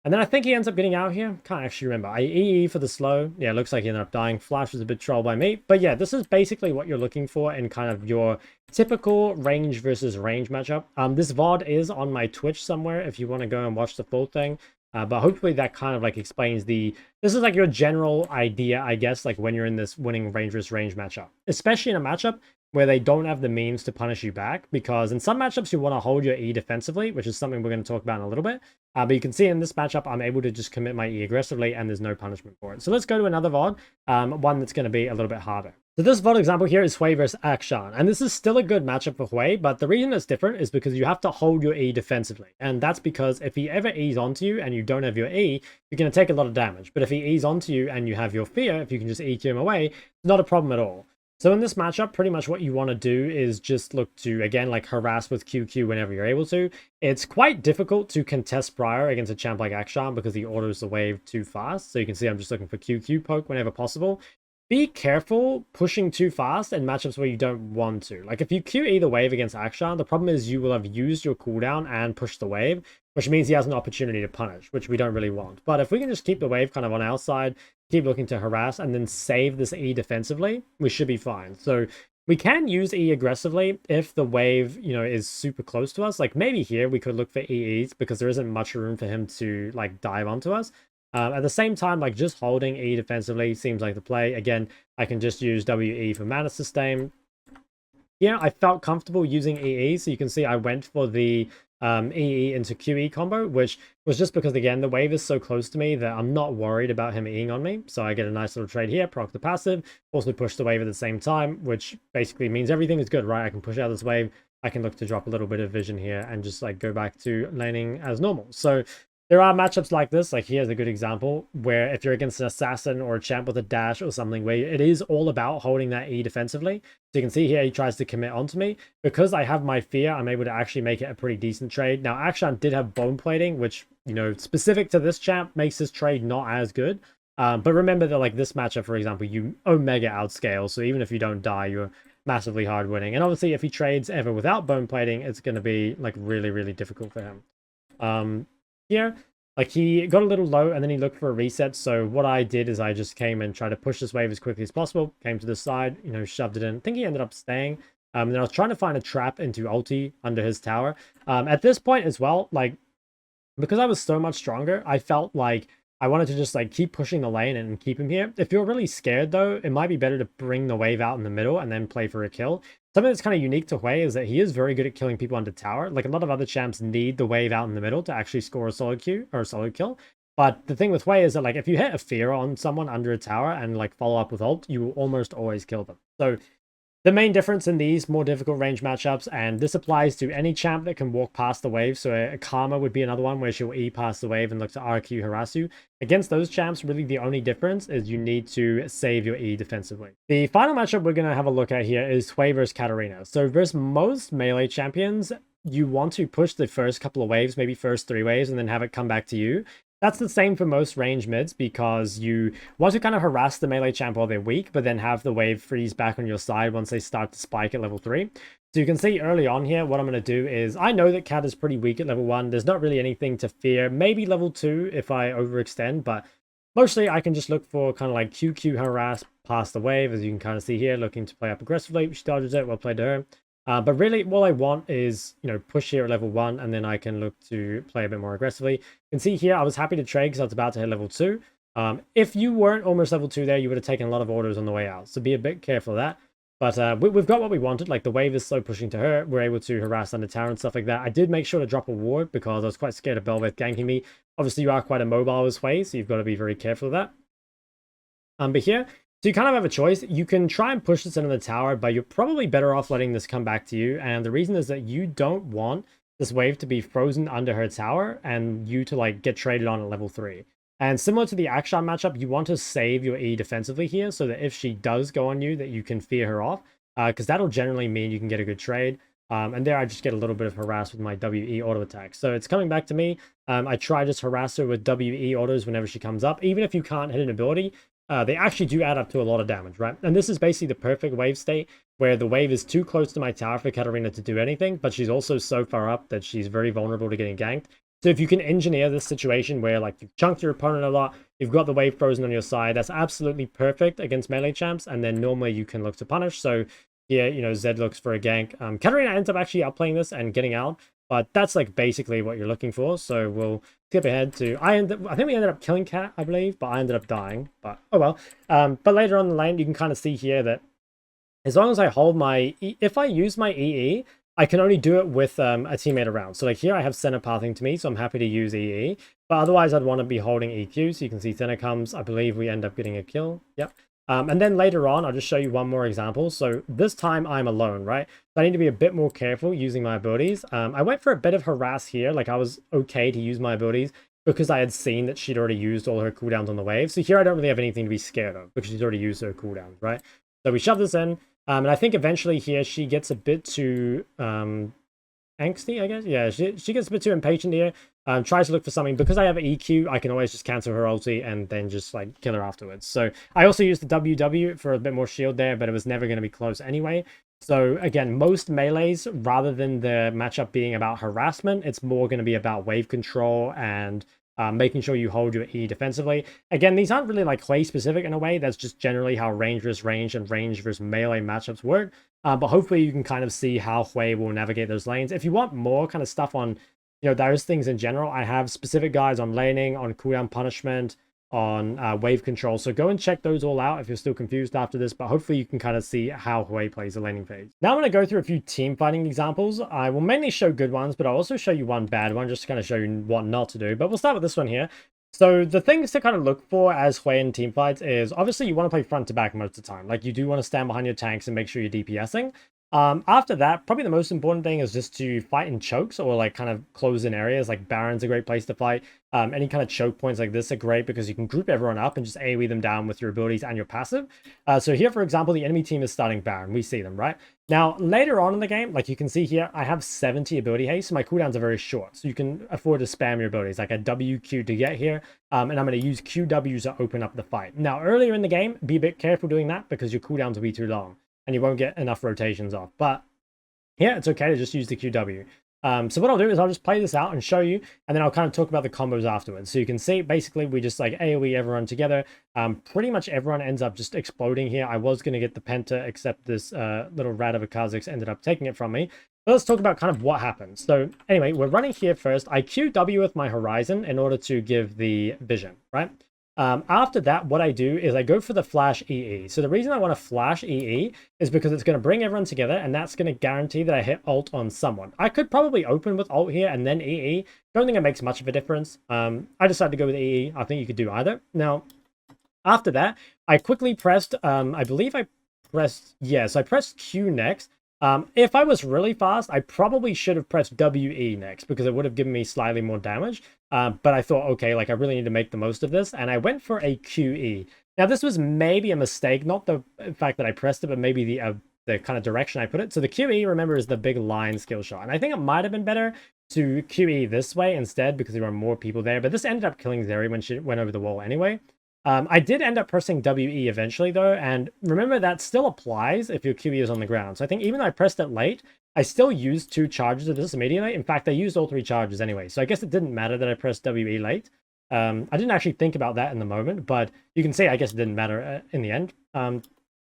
And then I think he ends up getting out here. Can't actually remember. I EE for the slow. Yeah, looks like he ended up dying. Flash was a bit trolled by me. But yeah, this is basically what you're looking for in kind of your typical range versus range matchup. This VOD is on my Twitch somewhere if you want to go and watch the full thing. But hopefully that kind of like explains this is like your general idea, I guess, like when you're in this winning range versus range matchup. Especially in a matchup where they don't have the means to punish you back, because in some matchups you want to hold your E defensively, which is something we're going to talk about in a little bit. But you can see in this matchup, I'm able to just commit my E aggressively and there's no punishment for it. So let's go to another VOD, one that's going to be a little bit harder. So this VOD example here is Hwei versus Akshan, and this is still a good matchup for Hwei, but the reason it's different is because you have to hold your E defensively, and that's because if he ever E's onto you and you don't have your E, you're going to take a lot of damage. But if he E's onto you and you have your fear, if you can just EQ him away, it's not a problem at all. So in this matchup, pretty much what you want to do is just look to, again, like harass with QQ whenever you're able to. It's quite difficult to contest prior against a champ like Akshan because he autos the wave too fast. So you can see I'm just looking for QQ poke whenever possible. Be careful pushing too fast in matchups where you don't want to. Like if you QE the wave against Akshan, the problem is you will have used your cooldown and pushed the wave, which means he has an opportunity to punish, which we don't really want. But if we can just keep the wave kind of on our side, keep looking to harass, and then save this E defensively, we should be fine. So we can use E aggressively if the wave, is super close to us. Like maybe here we could look for EEs because there isn't much room for him to like dive onto us. At the same time, like just holding E defensively seems like the play. Again, I can just use WE for mana sustain. Yeah, I felt comfortable using EE, so you can see I went for the EE into QE combo, which was just because, again, the wave is so close to me that I'm not worried about him Eing on me. So I get a nice little trade here, proc the passive, also push the wave at the same time, which basically means everything is good, right? I can push out this wave, I can look to drop a little bit of vision here and just like go back to laning as normal. So there are matchups like this, like here's a good example, where if you're against an assassin or a champ with a dash or something where it is all about holding that E defensively. So you can see here he tries to commit onto me. Because I have my fear, I'm able to actually make it a pretty decent trade. Now, Akshan did have bone plating, which, specific to this champ makes this trade not as good. But remember that like this matchup, for example, you Omega outscale. So even if you don't die, you're massively hard winning. And obviously if he trades ever without bone plating, it's going to be like really, really difficult for him. Here, like he got a little low and then he looked for a reset. So what I did is I just came and tried to push this wave as quickly as possible. Came to the side, shoved it in. I think he ended up staying. And then I was trying to find a trap into ulti under his tower. At this point as well, like because I was so much stronger, I felt like I wanted to just like keep pushing the lane and keep him here. If you're really scared though, it might be better to bring the wave out in the middle and then play for a kill. Something that's kind of unique to Hwei is that he is very good at killing people under tower. Like a lot of other champs need the wave out in the middle to actually score a solo Q or a solo kill. But the thing with Hwei is that like if you hit a fear on someone under a tower and like follow up with ult, you will almost always kill them. So the main difference in these more difficult range matchups, and this applies to any champ that can walk past the wave, so a Karma would be another one where she'll E past the wave and look to RQ harass you. Against those champs, really the only difference is you need to save your E defensively. The final matchup we're going to have a look at here is Hwei versus Katarina. So versus most melee champions, you want to push the first couple of waves, maybe first 3 waves, and then have it come back to you. That's the same for most range mids, because you want to kind of harass the melee champ while they're weak, but then have the wave freeze back on your side once they start to spike at level 3. So you can see early on here, what I'm going to do is, I know that Cat is pretty weak at level 1. There's not really anything to fear. Maybe level 2 if I overextend, but mostly I can just look for kind of like QQ harass past the wave, as you can kind of see here, looking to play up aggressively. She dodges it, well played to her. But really, all I want is, push here at level 1, and then I can look to play a bit more aggressively. You can see here, I was happy to trade because I was about to hit level 2. If you weren't almost level 2 there, you would have taken a lot of orders on the way out. So be a bit careful of that. But we've got what we wanted. Like, the wave is slow pushing to her. We're able to harass under tower and stuff like that. I did make sure to drop a ward because I was quite scared of Belveth ganking me. Obviously, you are quite immobile as Hwei, so you've got to be very careful of that. But here, so you kind of have a choice. You can try and push this into the tower, but you're probably better off letting this come back to you. And the reason is that you don't want this wave to be frozen under her tower and you to like get traded on at level 3. And similar to the Akshan matchup, you want to save your E defensively here so that if she does go on you, that you can fear her off. Because that'll generally mean you can get a good trade. And there I just get a little bit of harass with my WE auto attack. So it's coming back to me. I try just harass her with WE autos whenever she comes up. Even if you can't hit an ability, they actually do add up to a lot of damage, right? And this is basically the perfect wave state where the wave is too close to my tower for Katarina to do anything, but she's also so far up that she's very vulnerable to getting ganked. So if you can engineer this situation where like you've chunked your opponent a lot, you've got the wave frozen on your side, that's absolutely perfect against melee champs, and then normally you can look to punish. So here, Zed looks for a gank. Katarina ends up actually outplaying this and getting out, but that's like basically what you're looking for. So we'll skip ahead to, I think we ended up killing Cat, I believe, but I ended up dying, but oh well. But later on in the lane, you can kind of see here that as long as I hold my, if I use my EE, I can only do it with a teammate around. So like here I have center pathing to me, so I'm happy to use EE, but otherwise I'd want to be holding EQ. So you can see center comes, I believe we end up getting a kill. Yep. And then later on, I'll just show you one more example. So this time I'm alone, right? So I need to be a bit more careful using my abilities. I went for a bit of harass here. Like I was okay to use my abilities because I had seen that she'd already used all her cooldowns on the wave. So here I don't really have anything to be scared of because she's already used her cooldowns, right? So we shove this in. And I think eventually here she gets a bit too angsty, I guess. Yeah, she gets a bit too impatient here. Tries to look for something. Because I have an EQ, I can always just cancel her ulti and then just like kill her afterwards. So I also used the WW for a bit more shield there, but it was never going to be close anyway. So again, most melees, rather than the matchup being about harassment, it's more going to be about wave control and making sure you hold your E defensively. Again, these aren't really like Hwei specific in a way. That's just generally how range versus range and range versus melee matchups work. But hopefully you can kind of see how Hwei will navigate those lanes. If you want more kind of stuff on, those things in general, I have specific guides on laning, on cooldown punishment, on wave control. So go and check those all out if you're still confused after this, but hopefully you can kind of see how Hwei plays the laning phase. Now I'm going to go through a few team fighting examples. I will mainly show good ones, but I'll also show you one bad one just to kind of show you what not to do. But we'll start with this one here. So the things to kind of look for as Hwei in team fights is obviously you want to play front to back most of the time. Like you do want to stand behind your tanks and make sure you're DPSing. After that, probably the most important thing is just to fight in chokes or like kind of close in areas. Like Baron's a great place to fight. Any kind of choke points like this are great because you can group everyone up and just AoE them down with your abilities and your passive. So here, for example, the enemy team is starting Baron. We see them, right? Now, later on in the game, like you can see here, I have 70 ability haste, so my cooldowns are very short. So you can afford to spam your abilities, like a WQ to get here, and I'm going to use QWs to open up the fight. Now, earlier in the game, be a bit careful doing that because your cooldowns will be too long and you won't get enough rotations off. But yeah, it's okay to just use the QW. So what I'll do is I'll just play this out and show you, and then I'll kind of talk about the combos afterwards. So you can see, basically, we just like AoE everyone together. Pretty much everyone ends up just exploding here. I was going to get the Penta, except this little rat of a Kha'Zix ended up taking it from me. But let's talk about kind of what happens. So anyway, we're running here first. I QW with my Horizon in order to give the vision, right? After that, what I do is I go for the flash EE. So the reason I want to flash EE is because it's going to bring everyone together, and that's going to guarantee that I hit ult on someone. I could probably open with ult here and then EE. Don't think it makes much of a difference. I decided to go with EE. I think you could do either. Now, after that, I quickly pressed, I believe I pressed, yes, I pressed Q next. If I was really fast, I probably should have pressed WE next because it would have given me slightly more damage. But I thought, okay, like I really need to make the most of this. And I went for a QE. Now, this was maybe a mistake, not the fact that I pressed it, but maybe the kind of direction I put it. So the QE, remember, is the big line skill shot. And I think it might have been better to QE this way instead because there were more people there. But this ended up killing Zeri when she went over the wall anyway. I did end up pressing WE eventually though, and remember that still applies if your QE is on the ground. So I think even though I pressed it late, I still used 2 charges of this immediately. In fact, I used all 3 charges anyway. So I guess it didn't matter that I pressed WE late. I didn't actually think about that in the moment, but you can see I guess it didn't matter in the end.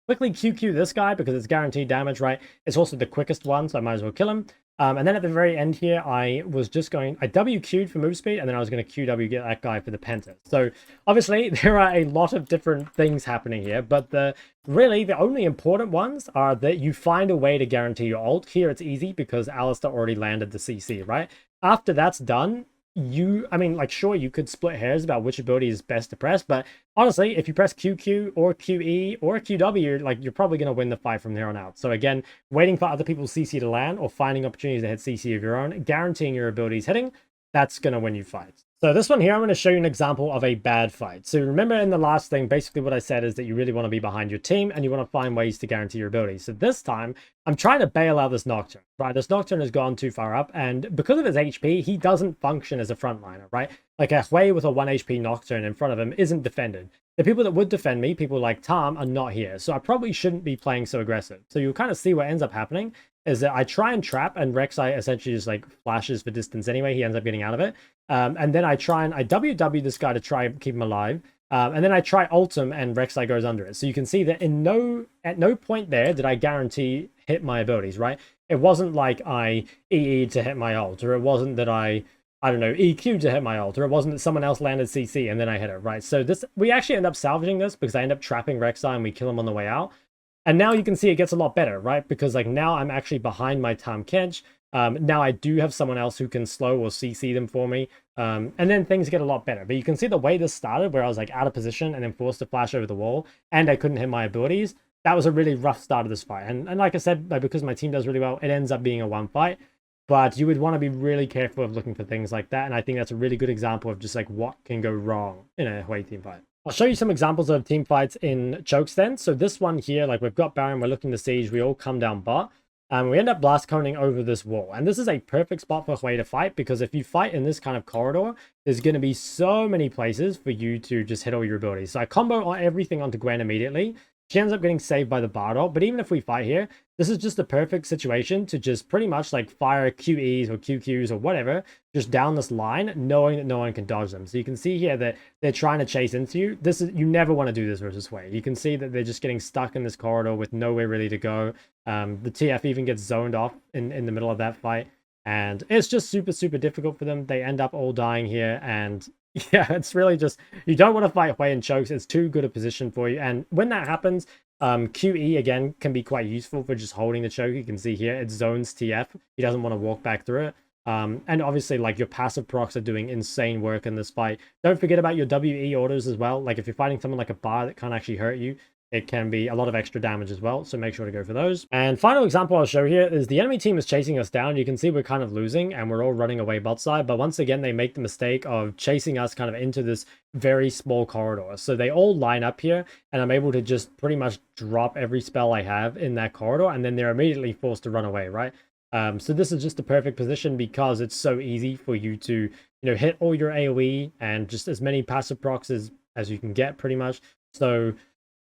Quickly QQ this guy because it's guaranteed damage, right? It's also the quickest one, so I might as well kill him. And then at the very end here, I was just going, I WQ'd for move speed, and then I was going to QW get that guy for the Penta. So obviously there are a lot of different things happening here, but really the only important ones are that you find a way to guarantee your ult. Here it's easy because Alistar already landed the CC, right? After that's done, I mean, like, sure, you could split hairs about which ability is best to press, but honestly, if you press QQ or QE or QW, like, you're probably going to win the fight from there on out. So again, waiting for other people's CC to land or finding opportunities to hit CC of your own, guaranteeing your abilities hitting, that's going to win you fights. So this one here, I'm going to show you an example of a bad fight. So remember in the last thing, basically what I said is that you really want to be behind your team and you want to find ways to guarantee your abilities. So this time, I'm trying to bail out this Nocturne, right? This Nocturne has gone too far up, and because of his HP, he doesn't function as a frontliner, right? Like a Hwei with a 1 HP Nocturne in front of him isn't defended. The people that would defend me, people like Tom, are not here. So I probably shouldn't be playing so aggressive. So you'll kind of see what ends up happening is that I try and trap, and Rek'Sai essentially just like flashes for distance anyway. He ends up getting out of it. And then I WW this guy to try and keep him alive. And then I try ult him, and Rek'Sai goes under it. So you can see that at no point there did I guarantee hit my abilities, right? It wasn't like I EE'd to hit my ult, or it wasn't that I don't know, EQ'd to hit my ult, or it wasn't that someone else landed CC and then I hit it, right? So we actually end up salvaging this because I end up trapping Rek'Sai and we kill him on the way out. And now you can see it gets a lot better, right? Because like now I'm actually behind my Tahm Kench. Now I do have someone else who can slow or CC them for me. And then things get a lot better. But you can see the way this started, where I was like out of position and then forced to flash over the wall, and I couldn't hit my abilities. That was a really rough start of this fight. And like I said, because my team does really well, it ends up being a 1 fight. But you would want to be really careful of looking for things like that. And I think that's a really good example of just like what can go wrong in a Hwei team fight. I'll show you some examples of team fights in chokes then. So this one here, like we've got Baron, we're looking to siege, we all come down bot. We end up blast coning over this wall. And this is a perfect spot for Hwei to fight, because if you fight in this kind of corridor, there's going to be so many places for you to just hit all your abilities. So I combo everything onto Gwen immediately. She ends up getting saved by the Bardock, but even if we fight here, this is just a perfect situation to just pretty much like fire QEs or QQs or whatever, just down this line, knowing that no one can dodge them. So you can see here that they're trying to chase into you. You never want to do this versus Hwei. You can see that they're just getting stuck in this corridor with nowhere really to go. The TF even gets zoned off in the middle of that fight, and it's just super, super difficult for them. They end up all dying here, and yeah, it's really just, you don't want to fight Hwei in chokes. It's too good a position for you. And when that happens, QE again can be quite useful for just holding the choke. You can see here it zones TF. He doesn't want to walk back through it. And obviously, like, your passive procs are doing insane work in this fight. Don't forget about your WE orders as well. Like if you're fighting someone like a bar that can't actually hurt you, it can be a lot of extra damage as well, so make sure to go for those. And final example I'll show here is the enemy team is chasing us down. You can see we're kind of losing and we're all running away bot side, but once again they make the mistake of chasing us kind of into this very small corridor. So they all line up here, and I'm able to just pretty much drop every spell I have in that corridor, and then they're immediately forced to run away, right? So this is just the perfect position because it's so easy for you to, hit all your AoE and just as many passive procs as you can get pretty much. So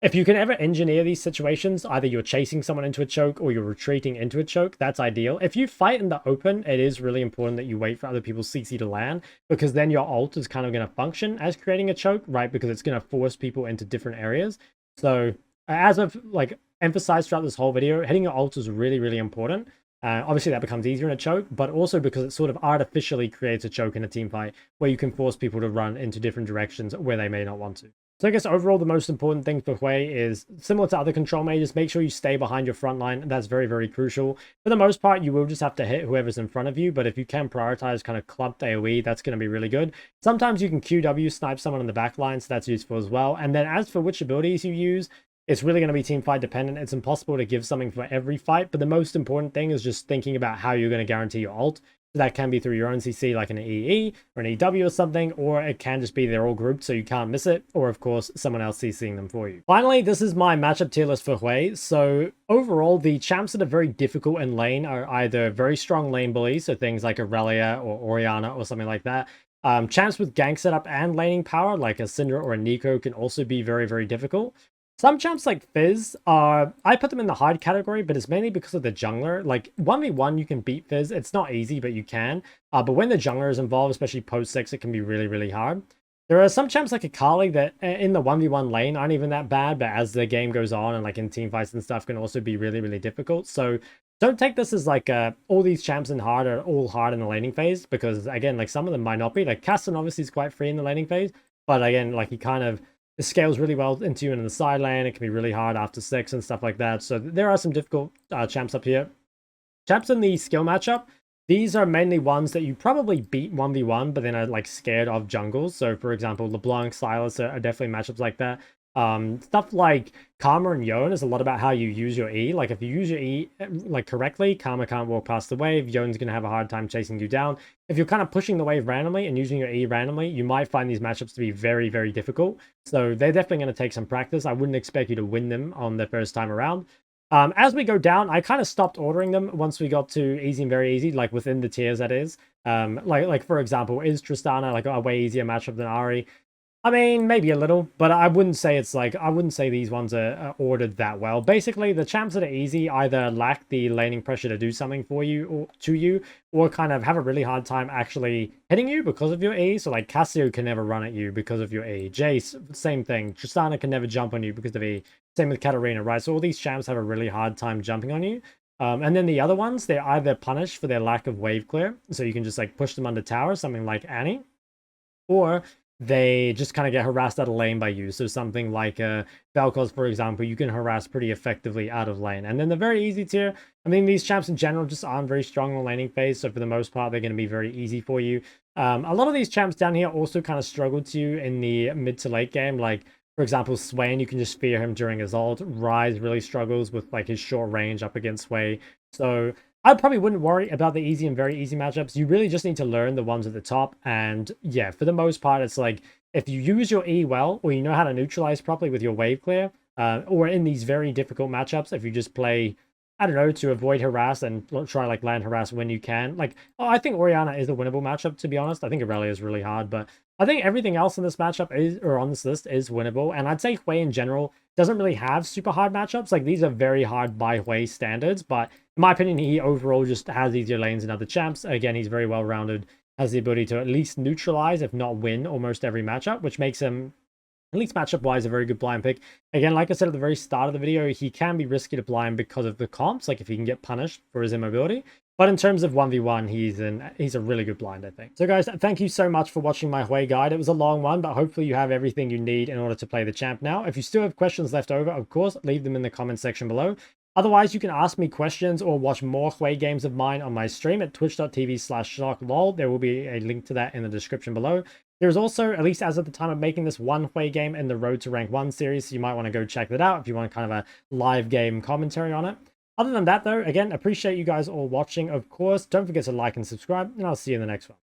if you can ever engineer these situations, either you're chasing someone into a choke or you're retreating into a choke, that's ideal. If you fight in the open, it is really important that you wait for other people's CC to land, because then your ult is kind of going to function as creating a choke, right? Because it's going to force people into different areas. So as I've emphasized throughout this whole video, hitting your ult is really, really important. Obviously that becomes easier in a choke, but also because it sort of artificially creates a choke in a team fight where you can force people to run into different directions where they may not want to. So I guess overall the most important thing for Hwei is, similar to other control mages, make sure you stay behind your front line. That's very, very crucial. For the most part, you will just have to hit whoever's in front of you, but if you can prioritize kind of clumped AoE, that's going to be really good. Sometimes you can QW snipe someone in the back line, so that's useful as well. And then as for which abilities you use, it's really going to be team fight dependent. It's impossible to give something for every fight, but the most important thing is just thinking about how you're going to guarantee your ult. So that can be through your own CC, like an EE or an EW or something, or it can just be they're all grouped so you can't miss it, or of course, someone else CCing them for you. Finally, this is my matchup tier list for Hwei. So overall, the champs that are very difficult in lane are either very strong lane bullies, so things like Aurelia or Orianna or something like that. Champs with gank setup and laning power, like a Syndra or a Nico, can also be very, very difficult. Some champs like Fizz are, I put them in the hard category, but it's mainly because of the jungler. Like 1v1, you can beat Fizz. It's not easy, but you can. But when the jungler is involved, especially post 6, it can be really, really hard. There are some champs like Akali that in the 1v1 lane aren't even that bad, but as the game goes on and like in team fights and stuff can also be really, really difficult. So don't take this as like all these champs in hard are all hard in the laning phase, because again, like some of them might not be. Like Caston obviously is quite free in the laning phase, but again, like he kind of it scales really well into you in the side lane. It can be really hard after 6 and stuff like that. So there are some difficult champs up here. Champs in the skill matchup, these are mainly ones that you probably beat 1v1, but then are like scared of jungles. So for example, LeBlanc, Silas are definitely matchups like that. Stuff like Karma and Yone is a lot about how you use your E. Like if you use your E like correctly, Karma can't walk past the wave. Yone's gonna have a hard time chasing you down. If you're kind of pushing the wave randomly and using your E randomly, you might find these matchups to be very, very difficult. So they're definitely going to take some practice. I wouldn't expect you to win them on the first time around. As we go down, I kind of stopped ordering them once we got to easy and very easy, like within the tiers, that is. Like for example, is Tristana like a way easier matchup than Ahri? I mean, maybe a little, but I wouldn't say it's like, I wouldn't say these ones are ordered that well. Basically, the champs that are easy either lack the laning pressure to do something for you or to you, or kind of have a really hard time actually hitting you because of your E. So like Cassio can never run at you because of your E. Jace, same thing. Tristana can never jump on you because of E. Same with Katarina, right? So all these champs have a really hard time jumping on you. And then the other ones, they're either punished for their lack of wave clear, so you can just like push them under tower, something like Annie, or they just kind of get harassed out of lane by you. So something like Vel'Koz, for example, you can harass pretty effectively out of lane. And then the very easy tier, I mean, these champs in general just aren't very strong on laning phase. So for the most part, they're going to be very easy for you. A lot of these champs down here also kind of struggle to you in the mid to late game. Like, for example, Swain, you can just fear him during his ult. Ryze really struggles with like his short range up against Hwei. So I probably wouldn't worry about the easy and very easy matchups. You really just need to learn the ones at the top. And yeah, for the most part, it's like if you use your E well, or you know how to neutralize properly with your wave clear, or in these very difficult matchups, if you just play, I don't know, to avoid harass and try like land harass when you can. Like, oh, I think Orianna is a winnable matchup, to be honest. I think Aurelia is really hard, but I think everything else in this matchup is, or on this list, is winnable. And I'd say Hwei in general doesn't really have super hard matchups. Like, these are very hard by Hwei standards, but in my opinion, he overall just has easier lanes than other champs. Again, he's very well-rounded, has the ability to at least neutralize, if not win, almost every matchup, which makes him, at least matchup-wise, a very good blind pick. Again, like I said at the very start of the video, he can be risky to blind because of the comps, like if he can get punished for his immobility. But in terms of 1v1, he's a really good blind, I think. So guys, thank you so much for watching my Hwei guide. It was a long one, but hopefully you have everything you need in order to play the champ now. If you still have questions left over, of course, leave them in the comment section below. Otherwise, you can ask me questions or watch more Hwei games of mine on my stream at twitch.tv/ShokLol. There will be a link to that in the description below. There's also, at least as of the time of making this, one Hwei game in the Road to Rank 1 series, so you might want to go check that out if you want kind of a live game commentary on it. Other than that, though, again, appreciate you guys all watching, of course. Don't forget to like and subscribe, and I'll see you in the next one.